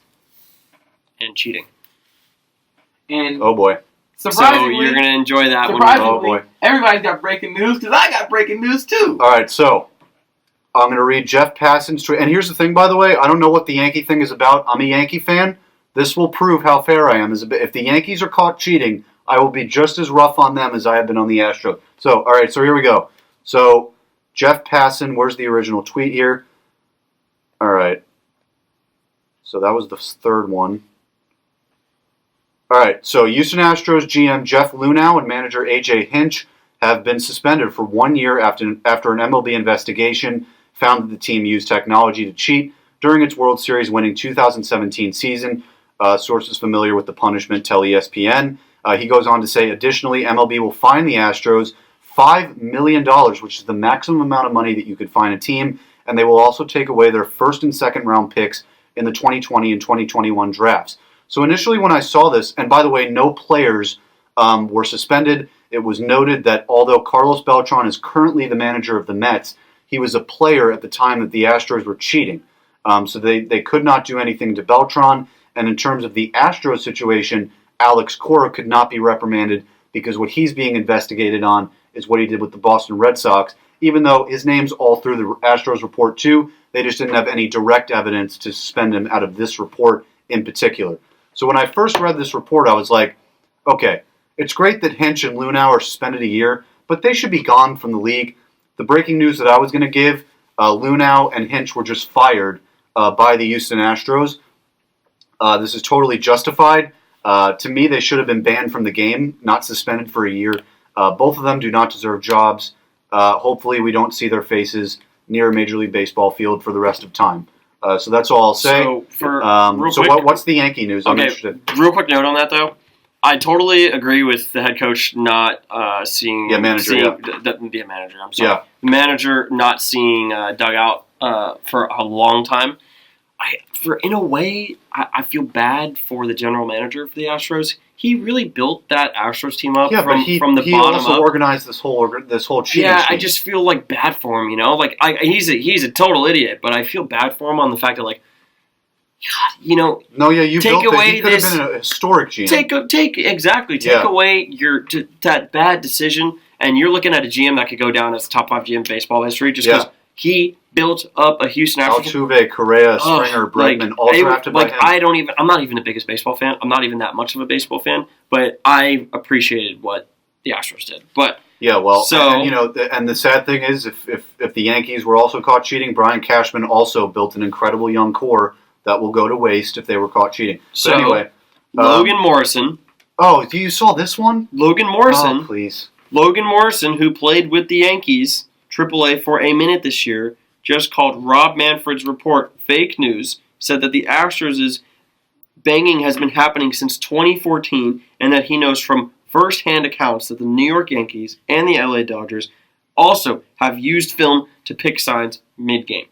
and cheating. And Oh boy. So surprisingly, you're going to enjoy that one. Oh boy. Everybody's got breaking news because I got breaking news too. All right, so I'm going to read Jeff Passan's tweet. And here's the thing, by the way, I don't know what the Yankee thing is about. I'm a Yankee fan. This will prove how fair I am. If the Yankees are caught cheating, I will be just as rough on them as I have been on the Astros. So, all right, so here we go. So, Jeff Passan, where's the original tweet here? All right. So that was the third one. All right, so Houston Astros GM Jeff Luhnow and manager A.J. Hinch have been suspended for 1 year after an MLB investigation found that the team used technology to cheat during its World Series winning 2017 season. Sources familiar with the punishment tell ESPN. He goes on to say, additionally, MLB will fine the Astros $5 million, which is the maximum amount of money that you could fine a team, and they will also take away their first and second round picks in the 2020 and 2021 drafts. So initially when I saw this, and by the way, no players were suspended. It was noted that although Carlos Beltran is currently the manager of the Mets, he was a player at the time that the Astros were cheating. So they could not do anything to Beltran. And in terms of the Astros situation, Alex Cora could not be reprimanded because what he's being investigated on is what he did with the Boston Red Sox, even though his name's all through the Astros report too. They just didn't have any direct evidence to suspend him out of this report in particular. So when I first read this report, I was like, okay, it's great that Hinch and Luhnow are suspended a year, but they should be gone from the league. The breaking news that I was going to give, Luhnow and Hinch were just fired by the Houston Astros. This is totally justified. To me, they should have been banned from the game, not suspended for a year. Both of them do not deserve jobs. Hopefully we don't see their faces near a Major League Baseball field for the rest of time. So that's all I'll say. What's the Yankee news? I'm interested. Real quick note on that, though. I totally agree with the head coach not seeing... Yeah, manager, the manager, I'm sorry. Yeah. The manager not seeing dugout for a long time. In a way, I feel bad for the general manager for the Astros. He really built that Astros team up from the bottom up. He also organized this whole cheating Yeah, scheme. I just feel like bad for him, you know? Like he's a total idiot, but I feel bad for him on the fact that, like, God, you know... No, yeah, you take built away it. He could have been a historic GM. Take away that bad decision, and you're looking at a GM that could go down as top 5 GM in baseball history just because he built up a Houston Astros. Altuve, Correa, Springer, Bregman, all drafted by him. I'm not even the biggest baseball fan. I'm not even that much of a baseball fan, but I appreciated what the Astros did. But yeah, well, and the sad thing is, if the Yankees were also caught cheating, Brian Cashman also built an incredible young core that will go to waste if they were caught cheating. So anyway, Logan Morrison. Oh, you saw this one? Logan Morrison. Oh, please. Logan Morrison, who played with the Yankees AAA for a minute this year, just called Rob Manfred's report fake news, said that the Astros' banging has been happening since 2014 and that he knows from first-hand accounts that the New York Yankees and the LA Dodgers also have used film to pick signs mid-game.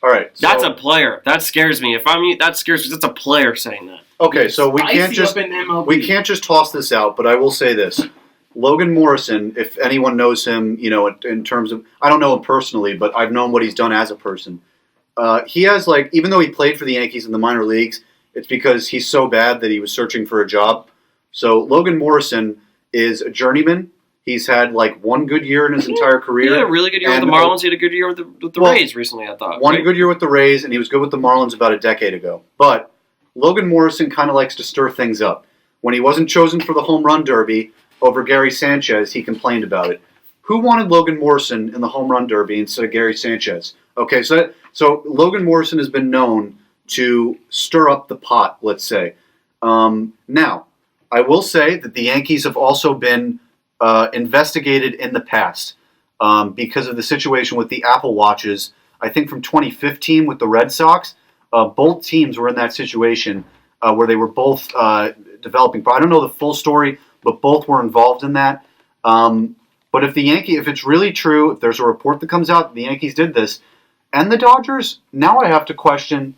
All right. So, that's a player. That scares me. That scares me. That's a player saying that. Okay, so we can't just toss this out, but I will say this. Logan Morrison, if anyone knows him, in terms of, I don't know him personally, but I've known what he's done as a person. He has, even though he played for the Yankees in the minor leagues, it's because he's so bad that he was searching for a job. So Logan Morrison is a journeyman. He's had, one good year in his entire career. He had a really good year with the Marlins. He had a good year with the Rays recently, I thought. One good year with the Rays, and he was good with the Marlins about a decade ago. But Logan Morrison kind of likes to stir things up. When he wasn't chosen for the home run derby over Gary Sanchez, he complained about it. Who wanted Logan Morrison in the home run derby instead of Gary Sanchez? Okay, so Logan Morrison has been known to stir up the pot, let's say. Now, I will say that the Yankees have also been investigated in the past because of the situation with the Apple Watches. I think from 2015 with the Red Sox, both teams were in that situation where they were both developing. I don't know the full story, but both were involved in that. But if it's really true, if there's a report that comes out that the Yankees did this, and the Dodgers, now I have to question,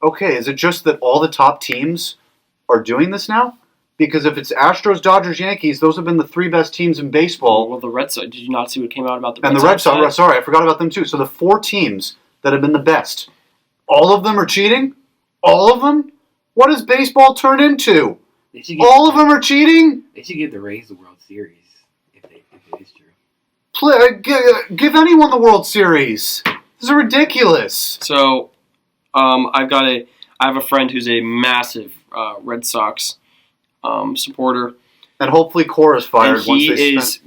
okay, is it just that all the top teams are doing this now? Because if it's Astros, Dodgers, Yankees, those have been the 3 best teams in baseball. Well, the Red Sox, did you not see what came out about the Red Sox? And the Red Sox, sorry, I forgot about them too. So the 4 teams that have been the best, all of them are cheating? All of them? What does baseball turn into? All of them are cheating? They should give the Rays the World Series if it is true. Give anyone the World Series. This is ridiculous. So, I have a friend who's a massive Red Sox supporter. And hopefully Cora's fired And once he they is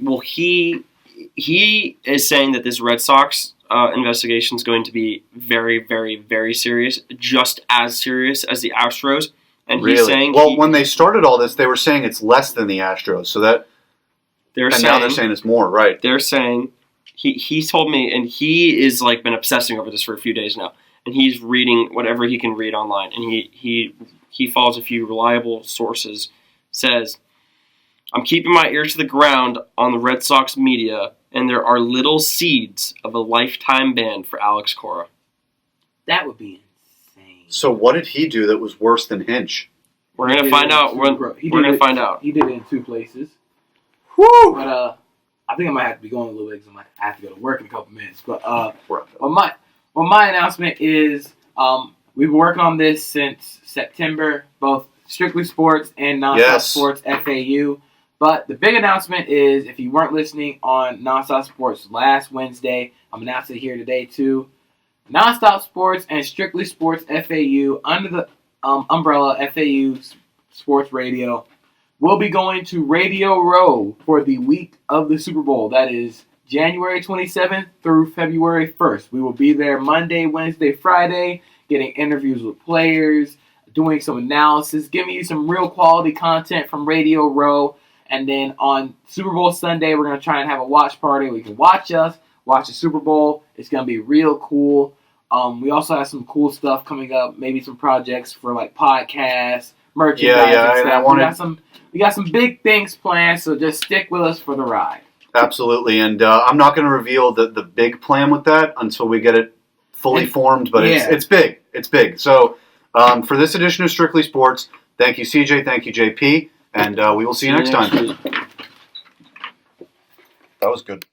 he is saying that this Red Sox investigation is going to be very, very, very serious, just as serious as the Astros. And he's saying, when they started all this, they were saying it's less than the Astros. So that now they're saying it's more, right? They're saying he told me, and he is like been obsessing over this for a few days now, and he's reading whatever he can read online, and he follows a few reliable sources. Says, I'm keeping my ear to the ground on the Red Sox media, and there are little seeds of a lifetime ban for Alex Cora. That would be insane. So what did he do that was worse than Hinch? We're going to find out. We're going to find out. He did it in 2 places. Woo! But I think I might have to be going a little bit because I have to go to work in a couple minutes. But my announcement is we've been working on this since September, both Strictly Sports and Nonstop Sports FAU. But the big announcement is, if you weren't listening on Nonstop Sports last Wednesday, I'm announcing it here today too. Nonstop Sports and Strictly Sports FAU, under the umbrella FAU Sports Radio, will be going to Radio Row for the week of the Super Bowl. That is January 27th through February 1st. We will be there Monday, Wednesday, Friday, getting interviews with players, doing some analysis, giving you some real quality content from Radio Row. And then on Super Bowl Sunday, we're going to try and have a watch party where you can watch us, watch the Super Bowl. It's going to be real cool. We also have some cool stuff coming up, maybe some projects for like podcasts, merchandise and stuff. We got some big things planned, so just stick with us for the ride. Absolutely, and I'm not going to reveal the big plan with that until we get it fully formed, but it's big. It's big. So for this edition of Strictly Sports, thank you, CJ, thank you, JP, and we will see you next time. That was good.